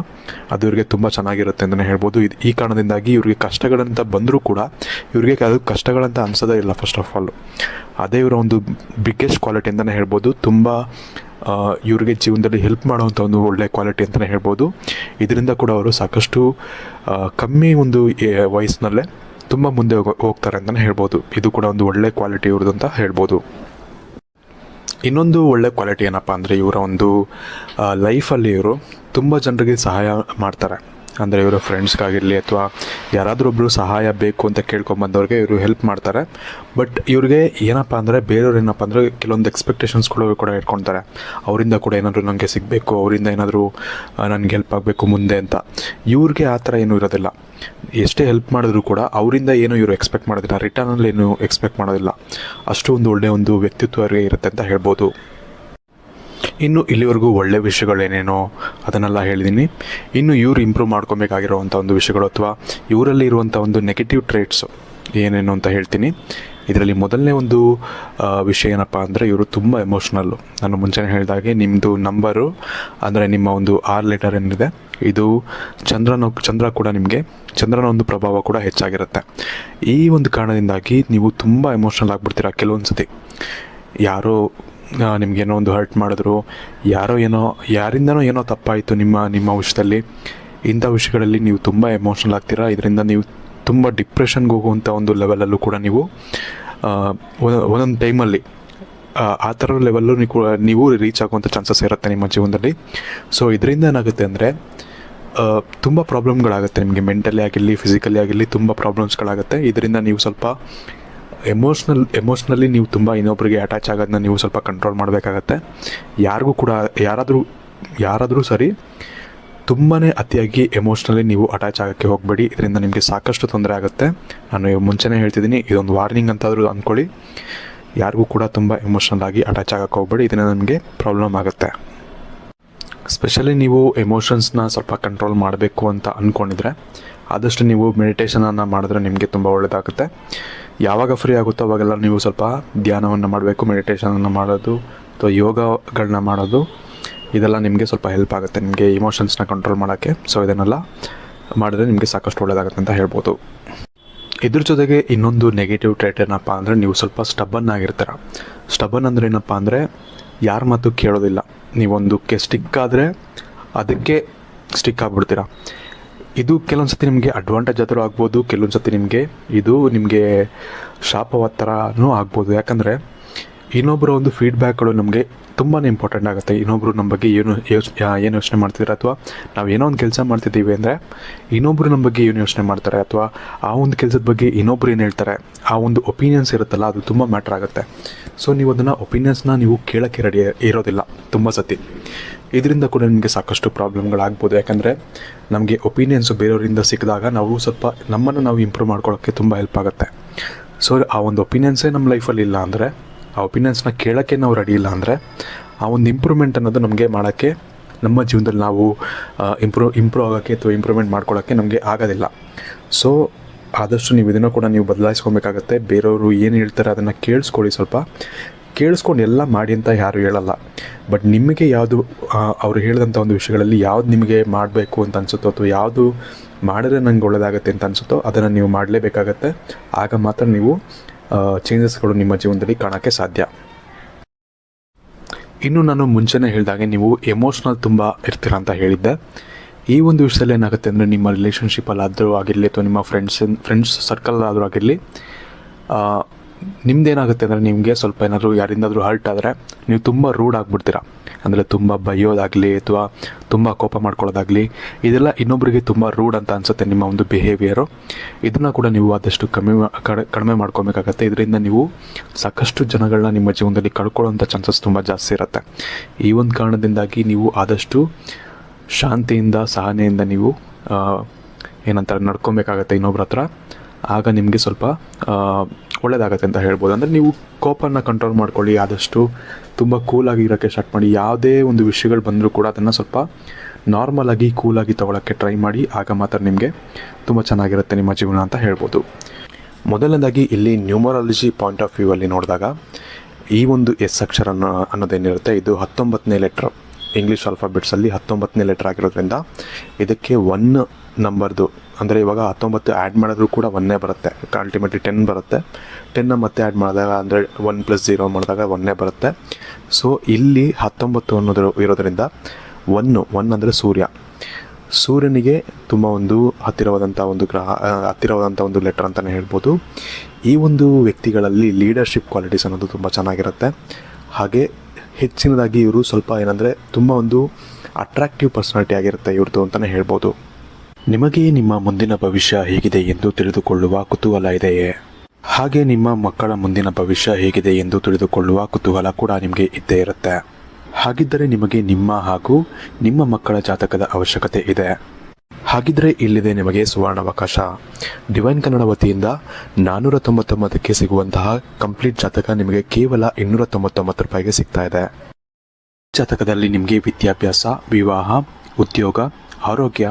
ಅದು ಇವ್ರಿಗೆ ತುಂಬ ಚೆನ್ನಾಗಿರುತ್ತೆ ಅಂತಲೇ ಹೇಳ್ಬೋದು. ಈ ಕಾರಣದಿಂದಾಗಿ ಇವ್ರಿಗೆ ಕಷ್ಟಗಳಂತ ಬಂದರೂ ಕೂಡ ಇವ್ರಿಗೆ ಅದು ಕಷ್ಟಗಳಂತ ಅನ್ಸೋದೇ ಇಲ್ಲ. ಫಸ್ಟ್ ಆಫ್ ಆಲ್ ಅದೇ ಇವರ ಒಂದು ಬಿಗ್ಗೆಸ್ಟ್ ಕ್ವಾಲಿಟಿ ಅಂತಲೇ ಹೇಳ್ಬೋದು. ತುಂಬ ಇವ್ರಿಗೆ ಜೀವನದಲ್ಲಿ ಹೆಲ್ಪ್ ಮಾಡೋವಂಥ ಒಂದು ಒಳ್ಳೆಯ ಕ್ವಾಲಿಟಿ ಅಂತಲೇ ಹೇಳ್ಬೋದು. ಇದರಿಂದ ಕೂಡ ಅವರು ಸಾಕಷ್ಟು ಕಮ್ಮಿ ಒಂದು ವಯಸ್ಸಿನಲ್ಲೇ ತುಂಬ ಮುಂದೆ ಹೋಗ್ತಾರೆ ಅಂತಲೇ ಹೇಳ್ಬೋದು. ಇದು ಕೂಡ ಒಂದು ಒಳ್ಳೆ ಕ್ವಾಲಿಟಿ ಇವ್ರದ್ದು ಅಂತ ಹೇಳ್ಬೋದು. ಇನ್ನೊಂದು ಒಳ್ಳೆ ಕ್ವಾಲಿಟಿ ಏನಪ್ಪ ಅಂದರೆ, ಇವರ ಒಂದು ಲೈಫಲ್ಲಿ ಇವರು ತುಂಬ ಜನರಿಗೆ ಸಹಾಯ ಮಾಡ್ತಾರೆ. ಅಂದರೆ ಇವರ ಫ್ರೆಂಡ್ಸ್ಗಾಗಿರಲಿ ಅಥವಾ ಯಾರಾದರೂ ಒಬ್ಬರು ಸಹಾಯ ಬೇಕು ಅಂತ ಕೇಳ್ಕೊಂಬಂದವ್ರಿಗೆ ಇವರು ಹೆಲ್ಪ್ ಮಾಡ್ತಾರೆ. ಬಟ್ ಇವ್ರಿಗೆ ಏನಪ್ಪ ಅಂದರೆ, ಬೇರೆಯವ್ರು ಏನಪ್ಪ ಅಂದರೆ ಕೆಲವೊಂದು ಎಕ್ಸ್ಪೆಕ್ಟೇಷನ್ಸ್ಗಳು ಕೂಡ ಇಟ್ಕೊಳ್ತಾರೆ. ಅವರಿಂದ ಕೂಡ ಏನಾದರೂ ನನಗೆ ಸಿಗಬೇಕು, ಅವರಿಂದ ಏನಾದರೂ ನನಗೆ ಹೆಲ್ಪ್ ಆಗಬೇಕು ಮುಂದೆ ಅಂತ. ಇವ್ರಿಗೆ ಆ ಥರ ಏನೂ ಇರೋದಿಲ್ಲ. ಎಷ್ಟೇ ಹೆಲ್ಪ್ ಮಾಡಿದ್ರು ಕೂಡ ಅವರಿಂದ ಏನೂ ಇವರು ಎಕ್ಸ್ಪೆಕ್ಟ್ ಮಾಡೋದಿಲ್ಲ, ರಿಟರ್ನಲ್ಲಿ ಏನು ಎಕ್ಸ್ಪೆಕ್ಟ್ ಮಾಡೋದಿಲ್ಲ. ಅಷ್ಟು ಒಂದು ಒಳ್ಳೆಯ ಒಂದು ವ್ಯಕ್ತಿತ್ವ ಅವರಿಗೆ ಇರುತ್ತೆ ಅಂತ ಹೇಳ್ಬೋದು. ಇನ್ನು ಇಲ್ಲಿವರೆಗೂ ಒಳ್ಳೆ ವಿಷಯಗಳೇನೇನೋ ಅದನ್ನೆಲ್ಲ ಹೇಳಿದ್ದೀನಿ. ಇನ್ನು ಇವರು ಇಂಪ್ರೂವ್ ಮಾಡ್ಕೊಬೇಕಾಗಿರೋವಂಥ ಒಂದು ವಿಷಯಗಳು ಅಥವಾ ಇವರಲ್ಲಿ ಇರುವಂಥ ಒಂದು ನೆಗೆಟಿವ್ ಟ್ರೇಟ್ಸು ಏನೇನು ಅಂತ ಹೇಳ್ತೀನಿ. ಇದರಲ್ಲಿ ಮೊದಲನೇ ಒಂದು ವಿಷಯ ಏನಪ್ಪ ಅಂದರೆ, ಇವರು ತುಂಬ ಎಮೋಷ್ನಲ್ಲು. ನಾನು ಮುಂಚೆನೇ ಹೇಳಿದಾಗೆ ನಿಮ್ಮದು ನಂಬರು ಅಂದರೆ ನಿಮ್ಮ ಒಂದು 6 ಲೆಟರ್ ಏನಿದೆ ಇದು ಚಂದ್ರ ಕೂಡ ನಿಮಗೆ ಚಂದ್ರನ ಒಂದು ಪ್ರಭಾವ ಕೂಡ ಹೆಚ್ಚಾಗಿರುತ್ತೆ. ಈ ಒಂದು ಕಾರಣದಿಂದಾಗಿ ನೀವು ತುಂಬ ಎಮೋಷ್ನಲ್ ಆಗಿಬಿಡ್ತೀರ. ಕೆಲವೊಂದು ಸತಿ ಯಾರೋ ನಿಮಗೇನೋ ಒಂದು ಹರ್ಟ್ ಮಾಡಿದ್ರು, ಯಾರಿಂದನೋ ಏನೋ ತಪ್ಪಾಯಿತು ನಿಮ್ಮ ವಿಷಯದಲ್ಲಿ. ಇಂಥ ವಿಷಯಗಳಲ್ಲಿ ನೀವು ತುಂಬ ಎಮೋಷ್ನಲ್ ಆಗ್ತೀರಾ. ಇದರಿಂದ ನೀವು ತುಂಬ ಡಿಪ್ರೆಷನ್ಗೆ ಹೋಗುವಂಥ ಒಂದು ಲೆವೆಲಲ್ಲೂ ಕೂಡ ನೀವು ಒಂದೊಂದು ಟೈಮಲ್ಲಿ ಆ ಥರ ಲೆವೆಲ್ಲು ನೀವು ರೀಚ್ ಆಗುವಂಥ ಚಾನ್ಸಸ್ ಇರುತ್ತೆ ನಿಮ್ಮ ಜೀವನದಲ್ಲಿ. ಸೊ ಇದರಿಂದ ಏನಾಗುತ್ತೆ ಅಂದರೆ, ತುಂಬ ಪ್ರಾಬ್ಲಮ್ಗಳಾಗುತ್ತೆ ನಿಮಗೆ, ಮೆಂಟಲಿ ಆಗಿರಲಿ ಫಿಸಿಕಲಿ ಆಗಿರಲಿ ತುಂಬ ಪ್ರಾಬ್ಲಮ್ಸ್ಗಳಾಗುತ್ತೆ. ಇದರಿಂದ ನೀವು ಸ್ವಲ್ಪ ಎಮೋಷ್ನಲಿ ನೀವು ತುಂಬ ಇನ್ನೊಬ್ಬರಿಗೆ ಅಟ್ಯಾಚ್ ಆಗೋದನ್ನ ನೀವು ಸ್ವಲ್ಪ ಕಂಟ್ರೋಲ್ ಮಾಡಬೇಕಾಗತ್ತೆ. ಯಾರಿಗೂ ಕೂಡ ಯಾರಾದರೂ ಸರಿ ತುಂಬಾ ಅತಿಯಾಗಿ ಎಮೋಷ್ನಲಿ ನೀವು ಅಟ್ಯಾಚ್ ಆಗೋಕ್ಕೆ ಹೋಗಬೇಡಿ. ಇದರಿಂದ ನಿಮಗೆ ಸಾಕಷ್ಟು ತೊಂದರೆ ಆಗುತ್ತೆ. ನಾನು ಮುಂಚೆನೇ ಹೇಳ್ತಿದ್ದೀನಿ, ಇದೊಂದು ವಾರ್ನಿಂಗ್ ಅಂತಾದರೂ ಅಂದ್ಕೊಳ್ಳಿ. ಯಾರಿಗೂ ಕೂಡ ತುಂಬ ಎಮೋಷ್ನಲ್ ಆಗಿ ಅಟ್ಯಾಚ್ ಆಗೋಕ್ಕೆ ಹೋಗಬೇಡಿ, ಇದರಿಂದ ನಿಮಗೆ ಪ್ರಾಬ್ಲಮ್ ಆಗುತ್ತೆ. ಸ್ಪೆಷಲಿ ನೀವು ಎಮೋಷನ್ಸ್ನ ಸ್ವಲ್ಪ ಕಂಟ್ರೋಲ್ ಮಾಡಬೇಕು ಅಂತ ಅಂದ್ಕೊಂಡಿದ್ರೆ ಆದಷ್ಟು ನೀವು ಮೆಡಿಟೇಷನನ್ನು ಮಾಡಿದ್ರೆ ನಿಮಗೆ ತುಂಬ ಒಳ್ಳೆಯದಾಗುತ್ತೆ. ಯಾವಾಗ ಫ್ರೀ ಆಗುತ್ತೋ ಅವಾಗೆಲ್ಲ ನೀವು ಸ್ವಲ್ಪ ಧ್ಯಾನವನ್ನು ಮಾಡಬೇಕು, ಮೆಡಿಟೇಷನನ್ನು ಮಾಡೋದು ಅಥವಾ ಯೋಗಗಳನ್ನ ಮಾಡೋದು, ಇದೆಲ್ಲ ನಿಮಗೆ ಸ್ವಲ್ಪ ಹೆಲ್ಪ್ ಆಗುತ್ತೆ ನಿಮಗೆ ಇಮೋಷನ್ಸ್ನ ಕಂಟ್ರೋಲ್ ಮಾಡೋಕ್ಕೆ. ಸೊ ಇದನ್ನೆಲ್ಲ ಮಾಡಿದ್ರೆ ನಿಮಗೆ ಸಾಕಷ್ಟು ಒಳ್ಳೆಯದಾಗುತ್ತೆ ಅಂತ ಹೇಳ್ಬೋದು. ಇದ್ರ ಜೊತೆಗೆ ಇನ್ನೊಂದು ನೆಗೆಟಿವ್ ಟ್ರೇಟ್ ಏನಪ್ಪ ಅಂದರೆ, ನೀವು ಸ್ವಲ್ಪ ಸ್ಟಬ್ಬನ್ ಆಗಿರ್ತೀರ. ಸ್ಟಬ್ಬನ್ ಅಂದರೆ ಏನಪ್ಪ ಅಂದರೆ, ಯಾರ ಮಾತು ಕೇಳೋದಿಲ್ಲ. ನೀವೊಂದಕ್ಕೆ ಸ್ಟಿಕ್ ಆದರೆ ಅದಕ್ಕೆ ಸ್ಟಿಕ್ ಆಗಿಬಿಡ್ತೀರ. ಇದು ಕೆಲವೊಂದು ಸತಿ ನಿಮಗೆ ಅಡ್ವಾಂಟೇಜ್ ಆದರೂ ಆಗ್ಬೋದು, ಕೆಲವೊಂದು ಸತಿ ನಿಮಗೆ ಶಾಪವಾದ ಥರನೂ ಆಗ್ಬೋದು. ಯಾಕಂದರೆ ಇನ್ನೊಬ್ಬರ ಒಂದು ಫೀಡ್ಬ್ಯಾಕ್ಗಳು ನಮಗೆ ತುಂಬಾ ಇಂಪಾರ್ಟೆಂಟ್ ಆಗುತ್ತೆ. ಇನ್ನೊಬ್ಬರು ನಮ್ಮ ಬಗ್ಗೆ ಏನು ಯೋಚನೆ ಮಾಡ್ತಿದ್ದಾರೆ, ಅಥವಾ ನಾವು ಏನೋ ಒಂದು ಕೆಲಸ ಮಾಡ್ತಿದ್ದೀವಿ ಅಂದರೆ ಇನ್ನೊಬ್ಬರು ನಮ್ಮ ಬಗ್ಗೆ ಏನು ಯೋಚನೆ ಮಾಡ್ತಾರೆ, ಅಥವಾ ಆ ಒಂದು ಕೆಲಸದ ಬಗ್ಗೆ ಇನ್ನೊಬ್ರು ಏನು ಹೇಳ್ತಾರೆ, ಆ ಒಂದು ಒಪಿನಿಯನ್ಸ್ ಇರುತ್ತಲ್ಲ, ಅದು ತುಂಬ ಮ್ಯಾಟ್ರ್ ಆಗುತ್ತೆ. ಸೊ ನೀವು ಅದನ್ನು ಒಪಿನಿಯನ್ಸ್ನ ನೀವು ಕೇಳೋಕ್ಕೆ ರೆಡಿ ಇರೋದಿಲ್ಲ ತುಂಬ ಸತಿ. ಇದರಿಂದ ಕೂಡ ನಿಮಗೆ ಸಾಕಷ್ಟು ಪ್ರಾಬ್ಲಮ್ಗಳಾಗ್ಬೋದು. ಯಾಕಂದರೆ ನಮಗೆ ಒಪಿನಿಯನ್ಸು ಬೇರೆಯವರಿಂದ ಸಿಕ್ಕಿದಾಗ ನಾವು ಸ್ವಲ್ಪ ನಮ್ಮನ್ನು ನಾವು ಇಂಪ್ರೂವ್ ಮಾಡ್ಕೊಳ್ಳೋಕ್ಕೆ ತುಂಬ ಹೆಲ್ಪ್ ಆಗುತ್ತೆ. ಸೊ ಆ ಒಂದು ಒಪಿನಿಯನ್ಸೇ ನಮ್ಮ ಲೈಫಲ್ಲಿ ಇಲ್ಲ ಅಂದರೆ, ಆ ಒಪಿನಿಯನ್ಸ್ನ ಕೇಳೋಕ್ಕೆ ನಾವು ರೆಡಿ ಇಲ್ಲ ಅಂದರೆ, ಆ ಒಂದು ಇಂಪ್ರೂವ್ಮೆಂಟ್ ಅನ್ನೋದು ನಮಗೆ ಮಾಡೋಕ್ಕೆ, ನಮ್ಮ ಜೀವನದಲ್ಲಿ ನಾವು ಇಂಪ್ರೂವ್ ಆಗೋಕ್ಕೆ ಅಥವಾ ಇಂಪ್ರೂವ್ಮೆಂಟ್ ಮಾಡ್ಕೊಳ್ಳೋಕ್ಕೆ ನಮಗೆ ಆಗೋದಿಲ್ಲ. ಸೊ ಆದಷ್ಟು ನೀವು ಇದನ್ನು ಕೂಡ ನೀವು ಬದಲಾಯಿಸ್ಕೊಬೇಕಾಗತ್ತೆ. ಬೇರೆಯವರು ಏನು ಹೇಳ್ತಾರೆ ಅದನ್ನು ಕೇಳಿಸ್ಕೊಳ್ಳಿ, ಸ್ವಲ್ಪ ಕೇಳಿಸ್ಕೊಂಡು ಎಲ್ಲ ಮಾಡಿ ಅಂತ ಯಾರು ಹೇಳಲ್ಲ. ಬಟ್ ನಿಮಗೆ ಯಾವುದು ಅವರು ಹೇಳಿದಂಥ ಒಂದು ವಿಷಯಗಳಲ್ಲಿ ಯಾವ್ದು ನಿಮಗೆ ಮಾಡಬೇಕು ಅಂತ ಅನಿಸುತ್ತೋ, ಅಥವಾ ಯಾವುದು ಮಾಡಿದ್ರೆ ನಂಗೆ ಒಳ್ಳೆಯದಾಗತ್ತೆ ಅಂತ ಅನಿಸುತ್ತೋ ಅದನ್ನು ನೀವು ಮಾಡಲೇಬೇಕಾಗತ್ತೆ. ಆಗ ಮಾತ್ರ ನೀವು ಚೇಂಜಸ್ಗಳು ನಿಮ್ಮ ಜೀವನದಲ್ಲಿ ಕಾಣೋಕ್ಕೆ ಸಾಧ್ಯ. ಇನ್ನು ನಾನು ಮುಂಚೆನೇ ಹೇಳಿದಾಗೆ ನೀವು ಎಮೋಷ್ನಲ್ ತುಂಬ ಇರ್ತೀರ ಅಂತ ಹೇಳಿದ್ದೆ. ಈ ಒಂದು ವಿಷಯದಲ್ಲಿ ಏನಾಗುತ್ತೆ ಅಂದರೆ, ನಿಮ್ಮ ರಿಲೇಷನ್ಶಿಪ್ಪಲ್ಲಾದರೂ ಆಗಿರಲಿ ಅಥವಾ ನಿಮ್ಮ ಫ್ರೆಂಡ್ಸ್ ಸರ್ಕಲ್ಲಾದರೂ ಆಗಿರಲಿ, ನಿಮ್ದೇನಾಗುತ್ತೆ ಅಂದರೆ, ನಿಮಗೆ ಸ್ವಲ್ಪ ಏನಾದರೂ ಯಾರಿಂದಾದರೂ ಹರ್ಟ್ ಆದರೆ ನೀವು ತುಂಬ ರೂಡ್ ಆಗಿಬಿಡ್ತೀರ. ಅಂದರೆ ತುಂಬ ಬೈಯೋದಾಗಲಿ ಅಥವಾ ತುಂಬ ಕೋಪ ಮಾಡ್ಕೊಳ್ಳೋದಾಗಲಿ, ಇದೆಲ್ಲ ಇನ್ನೊಬ್ಬರಿಗೆ ತುಂಬ ರೂಡ್ ಅಂತ ಅನಿಸುತ್ತೆ ನಿಮ್ಮ ಒಂದು ಬಿಹೇವಿಯರು. ಇದನ್ನು ಕೂಡ ನೀವು ಆದಷ್ಟು ಕಡಿಮೆ ಮಾಡ್ಕೊಬೇಕಾಗತ್ತೆ. ಇದರಿಂದ ನೀವು ಸಾಕಷ್ಟು ಜನಗಳನ್ನ ನಿಮ್ಮ ಜೀವನದಲ್ಲಿ ಕಳ್ಕೊಳ್ಳೋಂಥ ಚಾನ್ಸಸ್ ತುಂಬ ಜಾಸ್ತಿ ಇರುತ್ತೆ. ಈ ಒಂದು ಕಾರಣದಿಂದಾಗಿ ನೀವು ಆದಷ್ಟು ಶಾಂತಿಯಿಂದ ಸಹನೆಯಿಂದ ನೀವು ಏನಂತಾರೆ ನಡ್ಕೊಬೇಕಾಗತ್ತೆ ಇನ್ನೊಬ್ರ ಹತ್ರ. ಆಗ ನಿಮಗೆ ಸ್ವಲ್ಪ ಒಳ್ಳೆಯದಾಗತ್ತೆ ಅಂತ ಹೇಳ್ಬೋದು. ಅಂದರೆ ನೀವು ಕೋಪನ ಕಂಟ್ರೋಲ್ ಮಾಡ್ಕೊಳ್ಳಿ, ಆದಷ್ಟು ತುಂಬ ಕೂಲಾಗಿ ಇರೋಕ್ಕೆ ಸ್ಟಾರ್ಟ್ ಮಾಡಿ. ಯಾವುದೇ ಒಂದು ವಿಷಯಗಳು ಬಂದರೂ ಕೂಡ ಅದನ್ನು ಸ್ವಲ್ಪ ನಾರ್ಮಲಾಗಿ ಕೂಲಾಗಿ ತೊಗೊಳಕ್ಕೆ ಟ್ರೈ ಮಾಡಿ. ಆಗ ಮಾತ್ರ ನಿಮಗೆ ತುಂಬ ಚೆನ್ನಾಗಿರುತ್ತೆ ನಿಮ್ಮ ಜೀವನ ಅಂತ ಹೇಳ್ಬೋದು. ಮೊದಲನೇದಾಗಿ ಇಲ್ಲಿ ನ್ಯೂಮರಾಲಜಿ ಪಾಯಿಂಟ್ ಆಫ್ ವ್ಯೂ ಅಲ್ಲಿ ನೋಡಿದಾಗ, ಈ ಒಂದು ಎಸ್ ಅಕ್ಷರ ಅನ್ನೋದೇನಿರುತ್ತೆ, ಇದು 19ನೇ ಲೆಟ್ರ್. ಇಂಗ್ಲೀಷ್ ಆಲ್ಫಾಬೆಟ್ಸಲ್ಲಿ 19ನೇ ಲೆಟ್ರ್ ಆಗಿರೋದ್ರಿಂದ ಇದಕ್ಕೆ 1 ನಂಬರ್ದು, ಅಂದರೆ ಇವಾಗ 19 ಆ್ಯಡ್ ಮಾಡಿದ್ರೂ ಕೂಡ 1 ಬರುತ್ತೆ. ಅಲ್ಟಿಮೇಟ್ಲಿ 10 ಬರುತ್ತೆ. 10 ಮತ್ತೆ ಆ್ಯಡ್ ಮಾಡಿದಾಗ ಅಂದರೆ 1 + 0 ಮಾಡಿದಾಗ 1 ಬರುತ್ತೆ. ಸೊ ಇಲ್ಲಿ 19 ಅನ್ನೋದು ಇರೋದ್ರಿಂದ 1 ಅಂದರೆ ಸೂರ್ಯನಿಗೆ ತುಂಬ ಒಂದು ಹತ್ತಿರವಾದಂಥ ಒಂದು ಲೆಟರ್ ಅಂತಲೇ ಹೇಳ್ಬೋದು. ಈ ಒಂದು ವ್ಯಕ್ತಿಗಳಲ್ಲಿ ಲೀಡರ್ಶಿಪ್ ಕ್ವಾಲಿಟೀಸ್ ಅನ್ನೋದು ತುಂಬ ಚೆನ್ನಾಗಿರುತ್ತೆ. ಹಾಗೆ ಹೆಚ್ಚಿನದಾಗಿ ಇವರು ಸ್ವಲ್ಪ ಏನಂದರೆ ತುಂಬ ಒಂದು ಅಟ್ರಾಕ್ಟಿವ್ ಪರ್ಸನಾಲಿಟಿ ಆಗಿರುತ್ತೆ ಇವ್ರದ್ದು ಅಂತಲೇ ಹೇಳ್ಬೋದು. ನಿಮಗೆ ನಿಮ್ಮ ಮುಂದಿನ ಭವಿಷ್ಯ ಹೇಗಿದೆ ಎಂದು ತಿಳಿದುಕೊಳ್ಳುವ ಕುತೂಹಲ ಇದೆಯೇ? ಹಾಗೆ ನಿಮ್ಮ ಮಕ್ಕಳ ಮುಂದಿನ ಭವಿಷ್ಯ ಹೇಗಿದೆ ಎಂದು ತಿಳಿದುಕೊಳ್ಳುವ ಕುತೂಹಲ ಕೂಡ ನಿಮಗೆ ಇದ್ದೇ ಇರುತ್ತೆ. ಹಾಗಿದ್ದರೆ ನಿಮಗೆ ನಿಮ್ಮ ಹಾಗೂ ನಿಮ್ಮ ಮಕ್ಕಳ ಜಾತಕದ ಅವಶ್ಯಕತೆ ಇದೆ. ಹಾಗಿದ್ರೆ ಇಲ್ಲಿದೆ ನಿಮಗೆ ಸುವರ್ಣಾವಕಾಶ. ಡಿವೈನ್ ಕನ್ನಡ ವತಿಯಿಂದ 499ಕ್ಕೆ ಸಿಗುವಂತಹ ಕಂಪ್ಲೀಟ್ ಜಾತಕ ನಿಮಗೆ ಕೇವಲ 299 ರೂಪಾಯಿಗೆ ಸಿಗ್ತಾ ಇದೆ. ಜಾತಕದಲ್ಲಿ ನಿಮಗೆ ವಿದ್ಯಾಭ್ಯಾಸ, ವಿವಾಹ, ಉದ್ಯೋಗ, ಆರೋಗ್ಯ,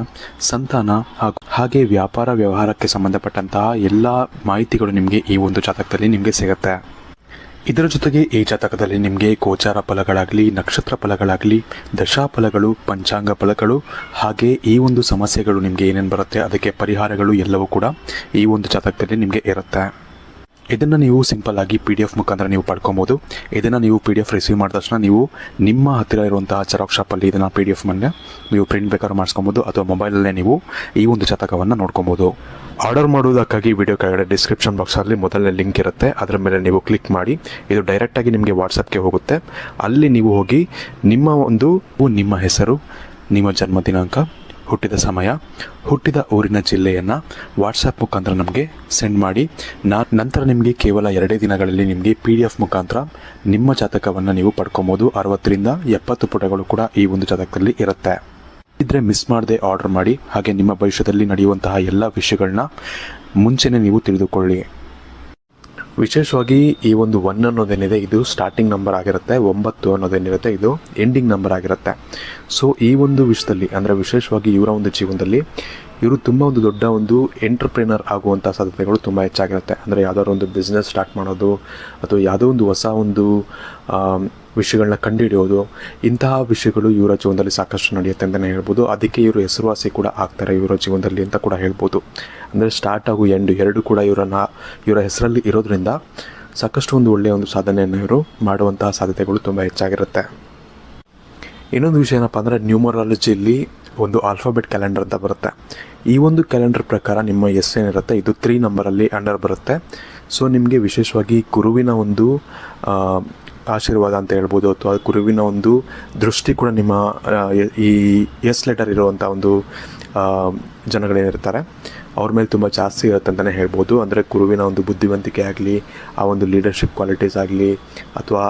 ಸಂತಾನ ಹಾಗೆ ವ್ಯಾಪಾರ ವ್ಯವಹಾರಕ್ಕೆ ಸಂಬಂಧಪಟ್ಟಂತಹ ಎಲ್ಲ ಮಾಹಿತಿಗಳು ನಿಮಗೆ ಈ ಒಂದು ಜಾತಕದಲ್ಲಿ ನಿಮಗೆ ಸಿಗುತ್ತೆ. ಇದರ ಜೊತೆಗೆ ಈ ಜಾತಕದಲ್ಲಿ ನಿಮಗೆ ಗೋಚಾರ ಫಲಗಳಾಗಲಿ, ನಕ್ಷತ್ರ ಫಲಗಳಾಗಲಿ, ದಶಾಫಲಗಳು, ಪಂಚಾಂಗ ಫಲಗಳು, ಹಾಗೆ ಈ ಒಂದು ಸಮಸ್ಯೆಗಳು ನಿಮಗೆ ಏನೇನು ಬರುತ್ತೆ ಅದಕ್ಕೆ ಪರಿಹಾರಗಳು ಎಲ್ಲವೂ ಕೂಡ ಈ ಒಂದು ಜಾತಕದಲ್ಲಿ ನಿಮಗೆ ಇರುತ್ತೆ. ಇದನ್ನು ನೀವು ಸಿಂಪಲ್ ಆಗಿ PDF ಮುಖಾಂತರ ನೀವು ಪಡ್ಕೊಬೋದು. ಇದನ್ನು ನೀವು PDF ರಿಸೀವ್ ಮಾಡಿದ ತಕ್ಷಣ ನೀವು ನಿಮ್ಮ ಹತ್ತಿರ ಇರುವಂತಹ ಜೆರಾಕ್ಸ್ ಶಾಪಲ್ಲಿ ಇದನ್ನು PDF ಮೇಲೆ ನೀವು ಪ್ರಿಂಟ್ ಬೇಕಾದ್ರೂ ಮಾಡಿಸ್ಕೊಬೋದು, ಅಥವಾ ಮೊಬೈಲಲ್ಲೇ ನೀವು ಈ ಒಂದು ಜಾತಕವನ್ನು ನೋಡ್ಕೊಬೋದು. ಆರ್ಡರ್ ಮಾಡುವುದಕ್ಕಾಗಿ ವಿಡಿಯೋ ಕೆಳಗಡೆ ಡಿಸ್ಕ್ರಿಪ್ಷನ್ ಬಾಕ್ಸಲ್ಲಿ ಮೊದಲನೇ ಲಿಂಕ್ ಇರುತ್ತೆ, ಅದರ ಮೇಲೆ ನೀವು ಕ್ಲಿಕ್ ಮಾಡಿ. ಇದು ಡೈರೆಕ್ಟಾಗಿ ನಿಮಗೆ ವಾಟ್ಸಪ್ಗೆ ಹೋಗುತ್ತೆ. ಅಲ್ಲಿ ನೀವು ಹೋಗಿ ನಿಮ್ಮ ಹೆಸರು, ನಿಮ್ಮ ಜನ್ಮ ದಿನಾಂಕ, ಹುಟ್ಟಿದ ಸಮಯ, ಹುಟ್ಟಿದ ಊರಿನ ಜಿಲ್ಲೆಯನ್ನು ವಾಟ್ಸಪ್ ಮುಖಾಂತರ ನಮಗೆ ಸೆಂಡ್ ಮಾಡಿ. ನಂತರ ನಿಮಗೆ ಕೇವಲ 2 ದಿನಗಳಲ್ಲಿ ನಿಮಗೆ PDF ಮುಖಾಂತರ ನಿಮ್ಮ ಜಾತಕವನ್ನು ನೀವು ಪಡ್ಕೊಬೋದು. 60ರಿಂದ 70 ಪುಟಗಳು ಕೂಡ ಈ ಒಂದು ಜಾತಕದಲ್ಲಿ ಇರುತ್ತೆ. ಇದ್ರೆ ಮಿಸ್ ಮಾಡದೆ ಆರ್ಡರ್ ಮಾಡಿ. ಹಾಗೆ ನಿಮ್ಮ ಭವಿಷ್ಯದಲ್ಲಿ ನಡೆಯುವಂತಹ ಎಲ್ಲ ವಿಷಯಗಳನ್ನ ಮುಂಚೆನೇ ನೀವು ತಿಳಿದುಕೊಳ್ಳಿ. ವಿಶೇಷವಾಗಿ ಈ ಒಂದು 1 ಅನ್ನೋದೇನಿದೆ ಇದು ಸ್ಟಾರ್ಟಿಂಗ್ ನಂಬರ್ ಆಗಿರುತ್ತೆ. 9 ಅನ್ನೋದೇನಿರುತ್ತೆ ಇದು ಎಂಡಿಂಗ್ ನಂಬರ್ ಆಗಿರುತ್ತೆ. ಸೊ ಈ ಒಂದು ವಿಷಯದಲ್ಲಿ ಅಂದರೆ ವಿಶೇಷವಾಗಿ ಇವರ ಒಂದು ಜೀವನದಲ್ಲಿ ಇವರು ತುಂಬ ಒಂದು ದೊಡ್ಡ ಒಂದು ಎಂಟರ್ಪ್ರಿನರ್ ಆಗುವಂಥ ಸಾಧ್ಯತೆಗಳು ತುಂಬ ಹೆಚ್ಚಾಗಿರುತ್ತೆ. ಅಂದರೆ ಯಾವುದಾದ್ರು ಒಂದು ಬಿಸ್ನೆಸ್ ಸ್ಟಾರ್ಟ್ ಮಾಡೋದು ಅಥವಾ ಯಾವುದೋ ಒಂದು ಹೊಸ ಒಂದು ವಿಷಯಗಳನ್ನ ಕಂಡುಹಿಡಿಯೋದು, ಇಂತಹ ವಿಷಯಗಳು ಇವರ ಜೀವನದಲ್ಲಿ ಸಾಕಷ್ಟು ನಡೆಯುತ್ತೆ ಅಂತಲೇ ಹೇಳ್ಬೋದು. ಅದಕ್ಕೆ ಇವರು ಹೆಸರುವಾಸಿ ಕೂಡ ಆಗ್ತಾರೆ ಇವರ ಜೀವನದಲ್ಲಿ ಅಂತ ಕೂಡ ಹೇಳ್ಬೋದು. ಅಂದರೆ ಸ್ಟಾರ್ಟ್ ಹಾಗೂ ಎಂಡ್ ಎರಡು ಕೂಡ ಇವರ ಹೆಸರಲ್ಲಿ ಇರೋದ್ರಿಂದ ಸಾಕಷ್ಟು ಒಂದು ಒಳ್ಳೆಯ ಒಂದು ಸಾಧನೆಯನ್ನು ಇವರು ಮಾಡುವಂತಹ ಸಾಧ್ಯತೆಗಳು ತುಂಬ ಹೆಚ್ಚಾಗಿರುತ್ತೆ. ಇನ್ನೊಂದು ವಿಷಯ ಏನಪ್ಪ ಅಂದರೆ ನ್ಯೂಮರಾಲಜಿಯಲ್ಲಿ ಒಂದು ಆಲ್ಫಾಬೆಟ್ ಕ್ಯಾಲೆಂಡರ್ ಅಂತ ಬರುತ್ತೆ. ಈ ಒಂದು ಕ್ಯಾಲೆಂಡರ್ ಪ್ರಕಾರ ನಿಮ್ಮ ಏನಿರುತ್ತೆ ಇದು 3 ನಂಬರಲ್ಲಿ ಅಂಡರ್ ಬರುತ್ತೆ. ಸೊ ನಿಮಗೆ ವಿಶೇಷವಾಗಿ ಗುರುವಿನ ಒಂದು ಆಶೀರ್ವಾದ ಅಂತ ಹೇಳ್ಬೋದು, ಅಥವಾ ಗುರುವಿನ ಒಂದು ದೃಷ್ಟಿ ಕೂಡ ನಿಮ್ಮ ಈ ಲೆಟರ್ ಇರುವಂಥ ಒಂದು ಜನಗಳೇನಿರ್ತಾರೆ ಅವ್ರ ಮೇಲೆ ತುಂಬ ಜಾಸ್ತಿ ಇರುತ್ತೆ ಅಂತಲೇ ಹೇಳ್ಬೋದು. ಅಂದರೆ ಗುರುವಿನ ಒಂದು ಬುದ್ಧಿವಂತಿಕೆ ಆಗಲಿ, ಆ ಒಂದು ಲೀಡರ್ಶಿಪ್ ಕ್ವಾಲಿಟೀಸ್ ಆಗಲಿ, ಅಥವಾ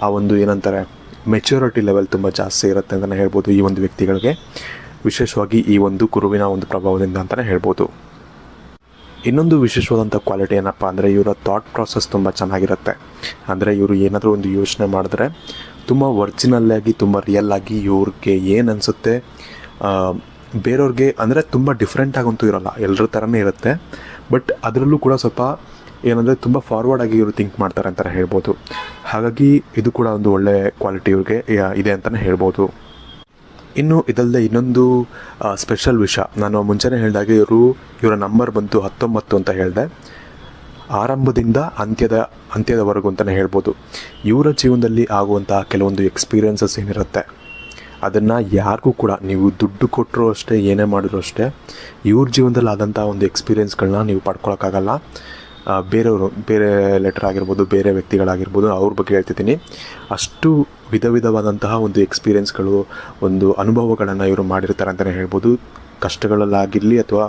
ಆ ಒಂದು ಏನಂತಾರೆ ಮೆಚ್ಯೂರಿಟಿ ಲೆವೆಲ್ ತುಂಬ ಜಾಸ್ತಿ ಇರುತ್ತೆ ಅಂತಲೇ ಹೇಳ್ಬೋದು ಈ ಒಂದು ವ್ಯಕ್ತಿಗಳಿಗೆ, ವಿಶೇಷವಾಗಿ ಈ ಒಂದು ಗುರುವಿನ ಒಂದು ಪ್ರಭಾವದಿಂದ ಅಂತಲೇ ಹೇಳ್ಬೋದು. ಇನ್ನೊಂದು ವಿಶೇಷವಾದಂಥ ಕ್ವಾಲಿಟಿ ಏನಪ್ಪ ಅಂದರೆ ಇವರ ಥಾಟ್ ಪ್ರಾಸೆಸ್ ತುಂಬ ಚೆನ್ನಾಗಿರುತ್ತೆ. ಅಂದರೆ ಇವರು ಏನಾದರೂ ಒಂದು ಯೋಚನೆ ಮಾಡಿದ್ರೆ ತುಂಬ ಒರಿಜಿನಲ್ಲಾಗಿ, ತುಂಬ ರಿಯಲ್ಲಾಗಿ ಇವ್ರಿಗೆ ಏನು ಅನಿಸುತ್ತೆ ಬೇರೆಯವ್ರಿಗೆ ಅಂದರೆ ತುಂಬ ಡಿಫ್ರೆಂಟಾಗಂತೂ ಇರೋಲ್ಲ, ಎಲ್ಲರ ಥರನೇ ಇರುತ್ತೆ. ಬಟ್ ಅದರಲ್ಲೂ ಕೂಡ ಸ್ವಲ್ಪ ಏನಂದರೆ ತುಂಬ ಫಾರ್ವರ್ಡಾಗಿ ಇವರು ಥಿಂಕ್ ಮಾಡ್ತಾರೆ ಅಂತಲೇ ಹೇಳ್ಬೋದು. ಹಾಗಾಗಿ ಇದು ಕೂಡ ಒಂದು ಒಳ್ಳೆ ಕ್ವಾಲಿಟಿ ಇವ್ರಿಗೆ ಇದೆ ಅಂತಲೇ ಹೇಳ್ಬೋದು. ಇನ್ನು ಇದಲ್ಲದೆ ಇನ್ನೊಂದು ಸ್ಪೆಷಲ್ ವಿಷಯ, ನಾನು ಮುಂಚೆನೇ ಹೇಳಿದಾಗೆ ಇವರ ನಂಬರ್ ಬಂತು 19 ಅಂತ ಹೇಳಿದೆ. ಆರಂಭದಿಂದ ಅಂತ್ಯದವರೆಗೂ ಅಂತಲೇ ಹೇಳ್ಬೋದು. ಇವರ ಜೀವನದಲ್ಲಿ ಆಗುವಂತಹ ಕೆಲವೊಂದು ಎಕ್ಸ್ಪೀರಿಯನ್ಸಸ್ ಏನಿರುತ್ತೆ ಅದನ್ನು ಯಾರಿಗೂ ಕೂಡ ನೀವು ದುಡ್ಡು ಕೊಟ್ಟರು ಅಷ್ಟೇ, ಏನೇ ಮಾಡಿದ್ರು ಅಷ್ಟೇ, ಇವ್ರ ಜೀವನದಲ್ಲಿ ಆದಂಥ ಒಂದು ಎಕ್ಸ್ಪೀರಿಯೆನ್ಸ್ಗಳನ್ನ ನೀವು ಪಡ್ಕೊಳಕ್ಕಾಗಲ್ಲ. ಬೇರೆ ಲೆಟರ್ ಆಗಿರ್ಬೋದು, ಬೇರೆ ವ್ಯಕ್ತಿಗಳಾಗಿರ್ಬೋದು, ಅವ್ರ ಬಗ್ಗೆ ಹೇಳ್ತಿದ್ದೀನಿ. ಅಷ್ಟು ವಿಧವಾದಂತಹ ಒಂದು ಎಕ್ಸ್ಪೀರಿಯೆನ್ಸ್ಗಳು, ಒಂದು ಅನುಭವಗಳನ್ನು ಇವರು ಮಾಡಿರ್ತಾರೆ ಅಂತಲೇ ಹೇಳ್ಬೋದು. ಕಷ್ಟಗಳಲ್ಲಾಗಿರಲಿ ಅಥವಾ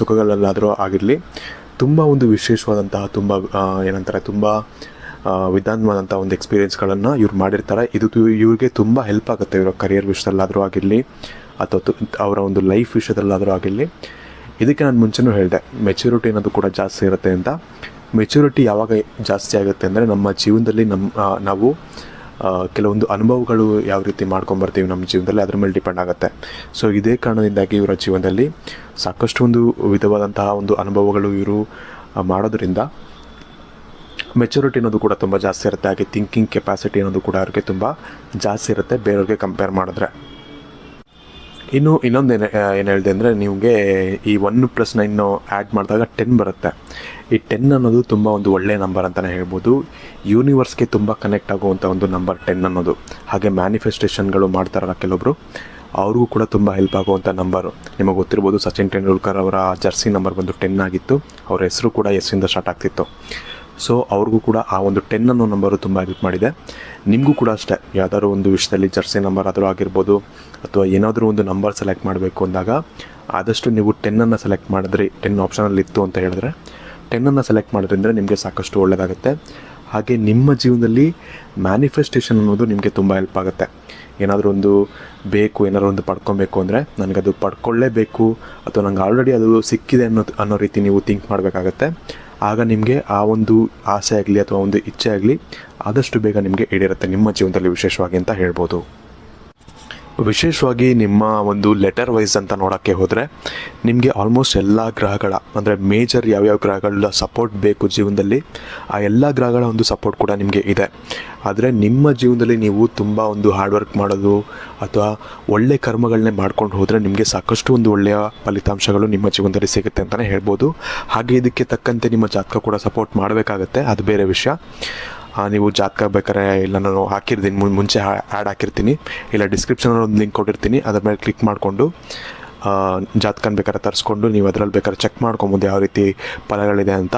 ಸುಖಗಳಲ್ಲಾದರೂ ಆಗಿರಲಿ, ತುಂಬ ಒಂದು ವಿಶೇಷವಾದಂತಹ ತುಂಬ ವಿಧಾನವಾದಂಥ ಒಂದು ಎಕ್ಸ್ಪೀರಿಯೆನ್ಸ್ಗಳನ್ನು ಇವ್ರು ಮಾಡಿರ್ತಾರೆ. ಇದು ಇವ್ರಿಗೆ ತುಂಬ ಹೆಲ್ಪ್ ಆಗುತ್ತೆ ಇವರ ಕರಿಯರ್ ವಿಷಯದಲ್ಲಾದರೂ ಆಗಿರಲಿ ಅಥವಾ ಅವರ ಒಂದು ಲೈಫ್ ವಿಷಯದಲ್ಲಾದರೂ ಆಗಿರಲಿ. ಇದಕ್ಕೆ ನಾನು ಮುಂಚೆನೂ ಹೇಳಿದೆ, ಮೆಚ್ಯೂರಿಟಿ ಅನ್ನೋದು ಕೂಡ ಜಾಸ್ತಿ ಇರುತ್ತೆ ಅಂತ. ಮೆಚ್ಯೂರಿಟಿ ಯಾವಾಗ ಜಾಸ್ತಿ ಆಗುತ್ತೆ ಅಂದರೆ ನಮ್ಮ ಜೀವನದಲ್ಲಿ ನಾವು ಕೆಲವೊಂದು ಅನುಭವಗಳು ಯಾವ ರೀತಿ ಮಾಡ್ಕೊಂಬರ್ತೀವಿ ನಮ್ಮ ಜೀವನದಲ್ಲಿ, ಅದ್ರ ಮೇಲೆ ಡಿಪೆಂಡ್ ಆಗುತ್ತೆ. ಸೊ ಇದೇ ಕಾರಣದಿಂದಾಗಿ ಇವರ ಜೀವನದಲ್ಲಿ ಸಾಕಷ್ಟು ಒಂದು ವಿಧವಾದಂತಹ ಒಂದು ಅನುಭವಗಳು ಇವರು ಮಾಡೋದ್ರಿಂದ ಮೆಚ್ಯೂರಿಟಿ ಅನ್ನೋದು ಕೂಡ ತುಂಬ ಜಾಸ್ತಿ ಇರುತ್ತೆ. ಹಾಗೆ ಥಿಂಕಿಂಗ್ ಕೆಪಾಸಿಟಿ ಅನ್ನೋದು ಕೂಡ ಅವ್ರಿಗೆ ತುಂಬ ಜಾಸ್ತಿ ಇರುತ್ತೆ ಬೇರೆಯವ್ರಿಗೆ ಕಂಪೇರ್ ಮಾಡಿದ್ರೆ. ಇನ್ನು ಇನ್ನೊಂದು ಏನು ಹೇಳಿದೆ ಅಂದರೆ, ನಿಮಗೆ ಈ 1+9 ಆ್ಯಡ್ ಮಾಡಿದಾಗ 10 ಬರುತ್ತೆ. ಈ 10 ಅನ್ನೋದು ತುಂಬ ಒಂದು ಒಳ್ಳೆಯ ನಂಬರ್ ಅಂತಲೇ ಹೇಳ್ಬೋದು. ಯೂನಿವರ್ಸ್ಗೆ ತುಂಬ ಕನೆಕ್ಟ್ ಆಗುವಂಥ ಒಂದು ನಂಬರ್ 10 ಅನ್ನೋದು. ಹಾಗೆ ಮ್ಯಾನಿಫೆಸ್ಟೇಷನ್ಗಳು ಮಾಡ್ತಾರಲ್ಲ ಕೆಲವೊಬ್ಬರು, ಅವ್ರಿಗೂ ಕೂಡ ತುಂಬ ಹೆಲ್ಪ್ ಆಗುವಂಥ ನಂಬರು. ನಿಮಗೆ ಗೊತ್ತಿರ್ಬೋದು, ಸಚಿನ್ ತೆಂಡೂಲ್ಕರ್ ಅವರ ಜರ್ಸಿ ನಂಬರ್ ಬಂದು 10 ಆಗಿತ್ತು. ಅವ್ರ ಹೆಸರು ಕೂಡ ಎಸ್ಸಿಂದ ಸ್ಟಾರ್ಟ್ ಆಗ್ತಿತ್ತು. ಸೊ ಅವ್ರಿಗೂ ಕೂಡ ಆ ಒಂದು 10 ಅನ್ನೋ ನಂಬರು ತುಂಬ ಹೆಲ್ಪ್ ಮಾಡಿದೆ. ನಿಮಗೂ ಕೂಡ ಅಷ್ಟೇ, ಯಾವುದಾದ್ರು ಒಂದು ವಿಷಯದಲ್ಲಿ ಜರ್ಸಿ ನಂಬರ್ ಆದರೂ ಆಗಿರ್ಬೋದು, ಅಥವಾ ಏನಾದರೂ ಒಂದು ನಂಬರ್ ಸೆಲೆಕ್ಟ್ ಮಾಡಬೇಕು ಅಂದಾಗ ಆದಷ್ಟು ನೀವು 10 ಸೆಲೆಕ್ಟ್ ಮಾಡಿದ್ರಿ, 10 ಆಪ್ಷನಲ್ಲಿ ಇತ್ತು ಅಂತ ಹೇಳಿದ್ರೆ 10 ಸೆಲೆಕ್ಟ್ ಮಾಡೋದ್ರಿಂದ ನಿಮಗೆ ಸಾಕಷ್ಟು ಒಳ್ಳೆಯದಾಗುತ್ತೆ. ಹಾಗೆ ನಿಮ್ಮ ಜೀವನದಲ್ಲಿ ಮ್ಯಾನಿಫೆಸ್ಟೇಷನ್ ಅನ್ನೋದು ನಿಮಗೆ ತುಂಬ ಹೆಲ್ಪ್ ಆಗುತ್ತೆ. ಏನಾದರೂ ಒಂದು ಬೇಕು, ಏನಾದರೂ ಒಂದು ಪಡ್ಕೊಬೇಕು ಅಂದರೆ ನನಗದು ಪಡ್ಕೊಳ್ಳೇಬೇಕು, ಅಥವಾ ನಂಗೆ ಆಲ್ರೆಡಿ ಅದು ಸಿಕ್ಕಿದೆ ಅನ್ನೋ ರೀತಿ ನೀವು ಥಿಂಕ್ ಮಾಡಬೇಕಾಗತ್ತೆ. ಆಗ ನಿಮಗೆ ಆ ಒಂದು ಆಸೆ ಆಗಲಿ ಅಥವಾ ಒಂದು ಇಚ್ಛೆ ಆಗಲಿ ಆದಷ್ಟು ಬೇಗ ನಿಮಗೆ ಈಡೇರುತ್ತೆ ನಿಮ್ಮ ಜೀವನದಲ್ಲಿ, ವಿಶೇಷವಾಗಿ ಅಂತ ಹೇಳ್ಬೋದು. ವಿಶೇಷವಾಗಿ ನಿಮ್ಮ ಒಂದು ಲೆಟರ್ ವೈಸ್ ಅಂತ ನೋಡೋಕ್ಕೆ ಹೋದರೆ ನಿಮಗೆ ಆಲ್ಮೋಸ್ಟ್ ಎಲ್ಲ ಗ್ರಹಗಳ ಅಂದರೆ ಮೇಜರ್ ಯಾವ್ಯಾವ ಗ್ರಹಗಳ ಸಪೋರ್ಟ್ ಬೇಕು ಜೀವನದಲ್ಲಿ, ಆ ಎಲ್ಲ ಗ್ರಹಗಳ ಒಂದು ಸಪೋರ್ಟ್ ಕೂಡ ನಿಮಗೆ ಇದೆ. ಆದರೆ ನಿಮ್ಮ ಜೀವನದಲ್ಲಿ ನೀವು ತುಂಬ ಒಂದು ಹಾರ್ಡ್ ವರ್ಕ್ ಮಾಡೋದು ಅಥವಾ ಒಳ್ಳೆ ಕರ್ಮಗಳನ್ನೇ ಮಾಡ್ಕೊಂಡು ಹೋದರೆ ನಿಮಗೆ ಸಾಕಷ್ಟು ಒಂದು ಒಳ್ಳೆಯ ಫಲಿತಾಂಶಗಳು ನಿಮ್ಮ ಜೀವನದಲ್ಲಿ ಸಿಗುತ್ತೆ ಅಂತಲೇ ಹೇಳ್ಬೋದು. ಹಾಗೆ ಇದಕ್ಕೆ ತಕ್ಕಂತೆ ನಿಮ್ಮ ಜಾತಕ ಕೂಡ ಸಪೋರ್ಟ್ ಮಾಡಬೇಕಾಗತ್ತೆ, ಅದು ಬೇರೆ ವಿಷಯ. ನೀವು ಜಾತಕ ಬೇಕಾರೆ ಇಲ್ಲ ನಾನು ಹಾಕಿರ್ತೀನಿ, ಮುಂಚೆ ಆ್ಯಡ್ ಹಾಕಿರ್ತೀನಿ, ಇಲ್ಲ ಡಿಸ್ಕ್ರಿಪ್ಷನಲ್ಲಿ ಒಂದು ಲಿಂಕ್ ಕೊಟ್ಟಿರ್ತೀನಿ, ಅದ್ರ ಮೇಲೆ ಕ್ಲಿಕ್ ಮಾಡಿಕೊಂಡು ಜಾತಕನ ಬೇಕಾದ್ರೆ ತರಿಸ್ಕೊಂಡು ನೀವು ಅದರಲ್ಲಿ ಬೇಕಾದ್ರೆ ಚೆಕ್ ಮಾಡ್ಕೊಬೋದು ಯಾವ ರೀತಿ ಫಲಗಳಿದೆ ಅಂತ.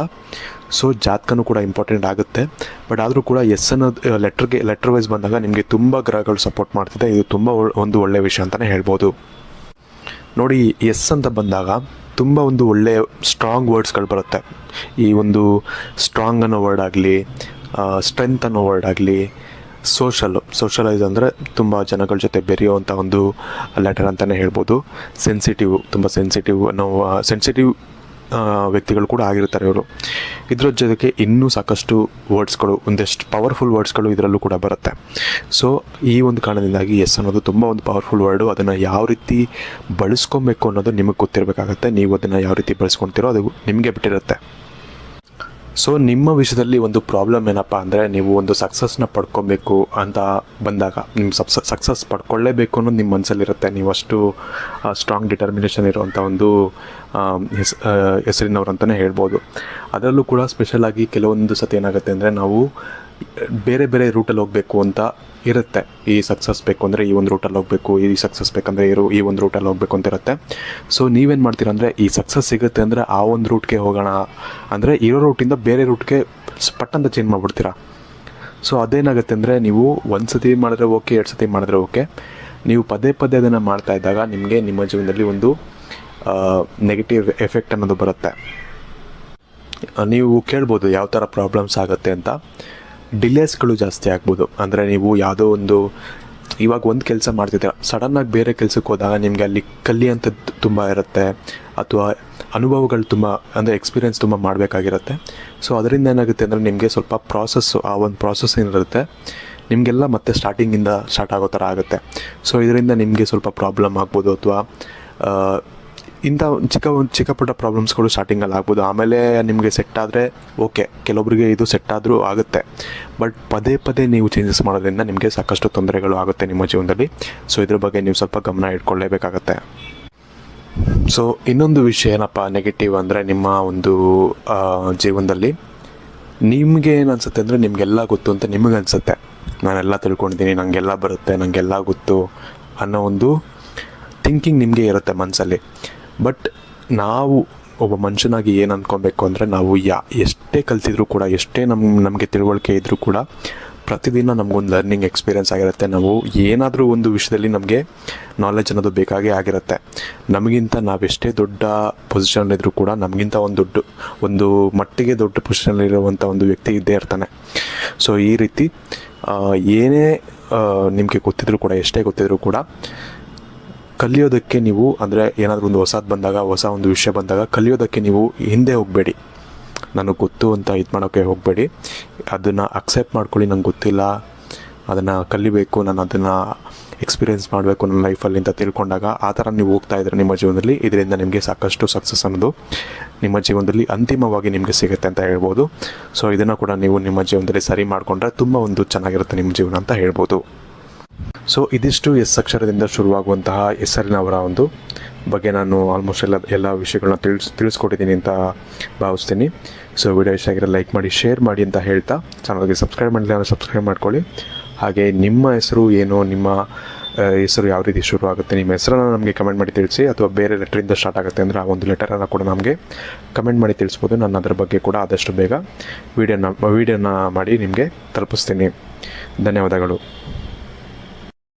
ಸೊ ಜಾತಕನೂ ಕೂಡ ಇಂಪಾರ್ಟೆಂಟ್ ಆಗುತ್ತೆ. ಬಟ್ ಆದರೂ ಕೂಡ ಅನ್ನೋದು ಲೆಟರ್ ವೈಸ್ ಬಂದಾಗ ನಿಮಗೆ ತುಂಬ ಗ್ರಹಗಳು ಸಪೋರ್ಟ್ ಮಾಡ್ತಿದೆ. ಇದು ತುಂಬ ಒಂದು ಒಳ್ಳೆಯ ವಿಷಯ ಅಂತಲೇ ಹೇಳ್ಬೋದು. ನೋಡಿ ಎಸ್ ಅಂತ ಬಂದಾಗ ತುಂಬ ಒಂದು ಒಳ್ಳೆಯ ಸ್ಟ್ರಾಂಗ್ ವರ್ಡ್ಸ್ಗಳು ಬರುತ್ತೆ. ಈ ಒಂದು ಸ್ಟ್ರಾಂಗ್ ಅನ್ನೋ ವರ್ಡ್ ಆಗಲಿ, ಸ್ಟ್ರೆಂತ್ ಅನ್ನೋ ವರ್ಡ್ ಆಗಲಿ, ಸೋಷಲೈಸ್ ಅಂದರೆ ತುಂಬ ಜನಗಳ ಜೊತೆ ಬೆರೆಯುವಂಥ ಒಂದು ಲೆಟರ್ ಅಂತಲೇ ಹೇಳ್ಬೋದು. ತುಂಬ ಸೆನ್ಸಿಟಿವ್ ವ್ಯಕ್ತಿಗಳು ಕೂಡ ಆಗಿರ್ತಾರೆ ಇವರು. ಇದರ ಜೊತೆಗೆ ಇನ್ನೂ ಸಾಕಷ್ಟು ವರ್ಡ್ಸ್ಗಳು, ಒಂದಷ್ಟು ಪವರ್ಫುಲ್ ವರ್ಡ್ಸ್ಗಳು ಇದರಲ್ಲೂ ಕೂಡ ಬರುತ್ತೆ. ಸೊ ಈ ಒಂದು ಕಾರಣದಿಂದಾಗಿ ಎಸ್ ಅನ್ನೋದು ತುಂಬ ಒಂದು ಪವರ್ಫುಲ್ ವರ್ಡು. ಅದನ್ನು ಯಾವ ರೀತಿ ಬಳಸ್ಕೊಬೇಕು ಅನ್ನೋದು ನಿಮಗೆ ಗೊತ್ತಿರಬೇಕಾಗತ್ತೆ. ನೀವು ಅದನ್ನು ಯಾವ ರೀತಿ ಬಳಸ್ಕೊಳ್ತೀರೋ ಅದು ನಿಮಗೆ ಬಿಟ್ಟಿರುತ್ತೆ. ಸೊ ನಿಮ್ಮ ವಿಷಯದಲ್ಲಿ ಒಂದು ಪ್ರಾಬ್ಲಮ್ ಏನಪ್ಪ ಅಂದರೆ, ನೀವು ಒಂದು ಸಕ್ಸಸ್ನ ಪಡ್ಕೊಬೇಕು ಅಂತ ಬಂದಾಗ, ನಿಮ್ಮ ಸಕ್ಸಸ್ ಪಡ್ಕೊಳ್ಳೇಬೇಕು ಅನ್ನೋದು ನಿಮ್ಮ ಮನಸ್ಸಲ್ಲಿರುತ್ತೆ. ನೀವು ಅಷ್ಟು ಸ್ಟ್ರಾಂಗ್ ಡಿಟರ್ಮಿನೇಷನ್ ಇರುವಂಥ ಒಂದು ಹೆಸರಿನವ್ರು ಅಂತಲೇ ಹೇಳ್ಬೋದು. ಅದರಲ್ಲೂ ಕೂಡ ಸ್ಪೆಷಲಾಗಿ ಕೆಲವೊಂದು ಸತಿ ಏನಾಗುತ್ತೆ ಅಂದರೆ, ನಾವು ಬೇರೆ ಬೇರೆ ರೂಟಲ್ಲಿ ಹೋಗಬೇಕು ಅಂತ ಇರುತ್ತೆ. ಈ ಸಕ್ಸಸ್ ಬೇಕು ಅಂದರೆ ಈ ಒಂದು ರೂಟಲ್ಲಿ ಹೋಗಬೇಕು, ಈ ಸಕ್ಸಸ್ ಬೇಕಂದರೆ ಈ ಒಂದು ರೂಟಲ್ಲಿ ಹೋಗಬೇಕು ಅಂತ ಇರುತ್ತೆ. ಸೊ ನೀವೇನು ಮಾಡ್ತೀರ ಅಂದರೆ, ಈ ಸಕ್ಸಸ್ ಸಿಗುತ್ತೆ ಅಂದರೆ ಆ ಒಂದು ರೂಟ್ಗೆ ಹೋಗೋಣ ಅಂದರೆ ಇರೋ ರೂಟಿಂದ ಬೇರೆ ರೂಟ್ಗೆ ಪಟ್ಟಂತ ಚೇಂಜ್ ಮಾಡಿಬಿಡ್ತೀರಾ. ಸೊ ಅದೇನಾಗುತ್ತೆ ಅಂದರೆ, ನೀವು ಒಂದು ಸತಿ ಮಾಡಿದ್ರೆ ಓಕೆ, 2 ಸತಿ ಮಾಡಿದ್ರೆ ಓಕೆ, ನೀವು ಪದೇ ಅದನ್ನು ಮಾಡ್ತಾ ಇದ್ದಾಗ ನಿಮಗೆ ನಿಮ್ಮ ಜೀವನದಲ್ಲಿ ಒಂದು ನೆಗೆಟಿವ್ ಎಫೆಕ್ಟ್ ಅನ್ನೋದು ಬರುತ್ತೆ. ನೀವು ಕೇಳ್ಬೋದು ಯಾವ ಥರ ಪ್ರಾಬ್ಲಮ್ಸ್ ಆಗುತ್ತೆ ಅಂತ. ಡಿಲೇಸ್ಗಳು ಜಾಸ್ತಿ ಆಗ್ಬೋದು. ಅಂದರೆ ನೀವು ಯಾವುದೋ ಇವಾಗ ಒಂದು ಕೆಲಸ ಮಾಡ್ತಿದ್ದೀರ, ಸಡನ್ನಾಗಿ ಬೇರೆ ಕೆಲಸಕ್ಕೆ ಹೋದಾಗ ನಿಮಗೆ ಅಲ್ಲಿ ಕಲಿಯುವಂಥದ್ದು ತುಂಬ ಇರುತ್ತೆ, ಅಥವಾ ಅನುಭವಗಳು ತುಂಬ, ಅಂದರೆ ಎಕ್ಸ್ಪೀರಿಯೆನ್ಸ್ ತುಂಬ ಮಾಡಬೇಕಾಗಿರುತ್ತೆ. ಸೊ ಅದರಿಂದ ಏನಾಗುತ್ತೆ ಅಂದರೆ, ನಿಮಗೆ ಸ್ವಲ್ಪ ಆ ಒಂದು ಪ್ರಾಸೆಸ್ ಏನಿರುತ್ತೆ ನಿಮಗೆಲ್ಲ ಮತ್ತೆ ಸ್ಟಾರ್ಟಿಂಗಿಂದ ಸ್ಟಾರ್ಟ್ ಆಗೋ ಥರ ಆಗುತ್ತೆ. ಸೊ ಇದರಿಂದ ನಿಮಗೆ ಸ್ವಲ್ಪ ಪ್ರಾಬ್ಲಮ್ ಆಗ್ಬೋದು, ಅಥವಾ ಇಂಥ ಚಿಕ್ಕ ಪುಟ್ಟ ಪ್ರಾಬ್ಲಮ್ಸ್ಗಳು ಸ್ಟಾರ್ಟಿಂಗಲ್ಲಿ ಆಗ್ಬೋದು. ಆಮೇಲೆ ನಿಮಗೆ ಸೆಟ್ ಆದರೆ ಓಕೆ, ಕೆಲವೊಬ್ಬರಿಗೆ ಇದು ಸೆಟ್ ಆದರೂ ಆಗುತ್ತೆ. ಬಟ್ ಪದೇ ನೀವು ಚೇಂಜಸ್ ಮಾಡೋದ್ರಿಂದ ನಿಮಗೆ ಸಾಕಷ್ಟು ತೊಂದರೆಗಳು ಆಗುತ್ತೆ ನಿಮ್ಮ ಜೀವನದಲ್ಲಿ. ಸೊ ಇದ್ರ ಬಗ್ಗೆ ನೀವು ಸ್ವಲ್ಪ ಗಮನ ಇಟ್ಕೊಳ್ಳೇಬೇಕಾಗತ್ತೆ. ಸೊ ಇನ್ನೊಂದು ವಿಷಯ ಏನಪ್ಪ ನೆಗೆಟಿವ್ ಅಂದರೆ, ನಿಮ್ಮ ಒಂದು ಜೀವನದಲ್ಲಿ ನಿಮಗೆ ಏನು ಅನಿಸುತ್ತೆ ಅಂದರೆ, ನಿಮಗೆಲ್ಲ ಗೊತ್ತು ಅಂತ ನಿಮಗೆ ಅನಿಸುತ್ತೆ. ನಾನೆಲ್ಲ ತಿಳ್ಕೊಂಡಿದ್ದೀನಿ, ನನಗೆಲ್ಲ ಬರುತ್ತೆ, ನನಗೆಲ್ಲ ಗೊತ್ತು ಅನ್ನೋ ಒಂದು ಥಿಂಕಿಂಗ್ ನಿಮಗೆ ಇರುತ್ತೆ ಮನಸ್ಸಲ್ಲಿ. ಬಟ್ ನಾವು ಒಬ್ಬ ಮನುಷ್ಯನಾಗಿ ಏನು ಅಂದ್ಕೊಬೇಕು ಅಂದರೆ, ನಾವು ಎಷ್ಟೇ ಕಲ್ತಿದ್ರೂ ಕೂಡ, ಎಷ್ಟೇ ನಮಗೆ ತಿಳುವಳಿಕೆ ಇದ್ದರೂ ಕೂಡ, ಪ್ರತಿದಿನ ನಮಗೊಂದು ಲರ್ನಿಂಗ್ ಎಕ್ಸ್ಪೀರಿಯೆನ್ಸ್ ಆಗಿರುತ್ತೆ. ನಾವು ಏನಾದರೂ ಒಂದು ವಿಷಯದಲ್ಲಿ ನಮಗೆ ನಾಲೆಜ್ ಅನ್ನೋದು ಬೇಕಾಗೇ ಆಗಿರುತ್ತೆ. ನಮಗಿಂತ ನಾವೆಷ್ಟೇ ದೊಡ್ಡ ಪೊಸಿಷನ್ಲಿದ್ದರೂ ಕೂಡ, ನಮಗಿಂತ ಒಂದು ಮಟ್ಟಿಗೆ ದೊಡ್ಡ ಪೊಸಿಷನಲ್ಲಿರುವಂಥ ಒಂದು ವ್ಯಕ್ತಿ ಇದ್ದೇ ಇರ್ತಾನೆ. ಸೊ ಈ ರೀತಿ ಏನೇ ನಿಮಗೆ ಗೊತ್ತಿದ್ರೂ ಕೂಡ, ಎಷ್ಟೇ ಗೊತ್ತಿದ್ರೂ ಕೂಡ, ಕಲಿಯೋದಕ್ಕೆ ನೀವು, ಅಂದರೆ ಏನಾದರೂ ಒಂದು ಹೊಸ ಒಂದು ವಿಷಯ ಬಂದಾಗ ಕಲಿಯೋದಕ್ಕೆ ನೀವು ಹಿಂದೆ ಹೋಗಬೇಡಿ. ನನಗೆ ಗೊತ್ತು ಅಂತ ಇದು ಮಾಡೋಕ್ಕೆ ಹೋಗಬೇಡಿ. ಅದನ್ನು ಅಕ್ಸೆಪ್ಟ್ ಮಾಡ್ಕೊಳ್ಳಿ. ನಂಗೆ ಗೊತ್ತಿಲ್ಲ, ಅದನ್ನು ಕಲಿಬೇಕು, ನಾನು ಅದನ್ನು ಎಕ್ಸ್ಪೀರಿಯೆನ್ಸ್ ಮಾಡಬೇಕು ನನ್ನ ಲೈಫಲ್ಲಿ ಅಂತ ತಿಳ್ಕೊಂಡಾಗ ಆ ಥರ ನೀವು ಹೋಗ್ತಾ ಇದ್ರೆ ನಿಮ್ಮ ಜೀವನದಲ್ಲಿ, ಇದರಿಂದ ನಿಮಗೆ ಸಾಕಷ್ಟು ಸಕ್ಸಸ್ ಅನ್ನೋದು ನಿಮ್ಮ ಜೀವನದಲ್ಲಿ ಅಂತಿಮವಾಗಿ ನಿಮಗೆ ಸಿಗುತ್ತೆ ಅಂತ ಹೇಳ್ಬೋದು. ಸೊ ಇದನ್ನು ಕೂಡ ನೀವು ನಿಮ್ಮ ಜೀವನದಲ್ಲಿ ಸರಿ ಮಾಡಿಕೊಂಡ್ರೆ ತುಂಬ ಒಂದು ಚೆನ್ನಾಗಿರುತ್ತೆ ನಿಮ್ಮ ಜೀವನ ಅಂತ ಹೇಳ್ಬೋದು. ಸೊ ಇದಿಷ್ಟು ಎಸ್ ಅಕ್ಷರದಿಂದ ಶುರುವಾಗುವಂತಹ ಹೆಸರಿನವರ ಒಂದು ಬಗ್ಗೆ ನಾನು ಆಲ್ಮೋಸ್ಟ್ ಎಲ್ಲ ವಿಷಯಗಳನ್ನ ತಿಳಿಸ್ಕೊಟ್ಟಿದ್ದೀನಿ ಅಂತ ಭಾವಿಸ್ತೀನಿ. ಸೊ ವಿಡಿಯೋ ಇಷ್ಟ ಆಗಿರೋ ಲೈಕ್ ಮಾಡಿ, ಶೇರ್ ಮಾಡಿ ಅಂತ ಹೇಳ್ತಾ, ಚಾನಲ್ಗೆ ಸಬ್ಸ್ಕ್ರೈಬ್ ಮಾಡಿಲ್ಲ ಅಂದರೆ ಸಬ್ಸ್ಕ್ರೈಬ್ ಮಾಡ್ಕೊಳ್ಳಿ. ಹಾಗೆ ನಿಮ್ಮ ಹೆಸರು ಏನು, ನಿಮ್ಮ ಹೆಸರು ಯಾವ ರೀತಿ ಶುರು ಆಗುತ್ತೆ, ನಿಮ್ಮ ಹೆಸರನ್ನು ನಮಗೆ ಕಮೆಂಟ್ ಮಾಡಿ ತಿಳಿಸಿ. ಅಥವಾ ಬೇರೆ ಲೆಟ್ರಿಂದ ಸ್ಟಾರ್ಟ್ ಆಗುತ್ತೆ ಅಂದರೆ ಆ ಒಂದು ಲೆಟರನ್ನು ಕೂಡ ನಮಗೆ ಕಮೆಂಟ್ ಮಾಡಿ ತಿಳಿಸ್ಬೋದು. ನಾನು ಅದರ ಬಗ್ಗೆ ಕೂಡ ಆದಷ್ಟು ಬೇಗ ವೀಡಿಯೋನ ಮಾಡಿ ನಿಮಗೆ ತಲುಪಿಸ್ತೀನಿ. ಧನ್ಯವಾದಗಳು.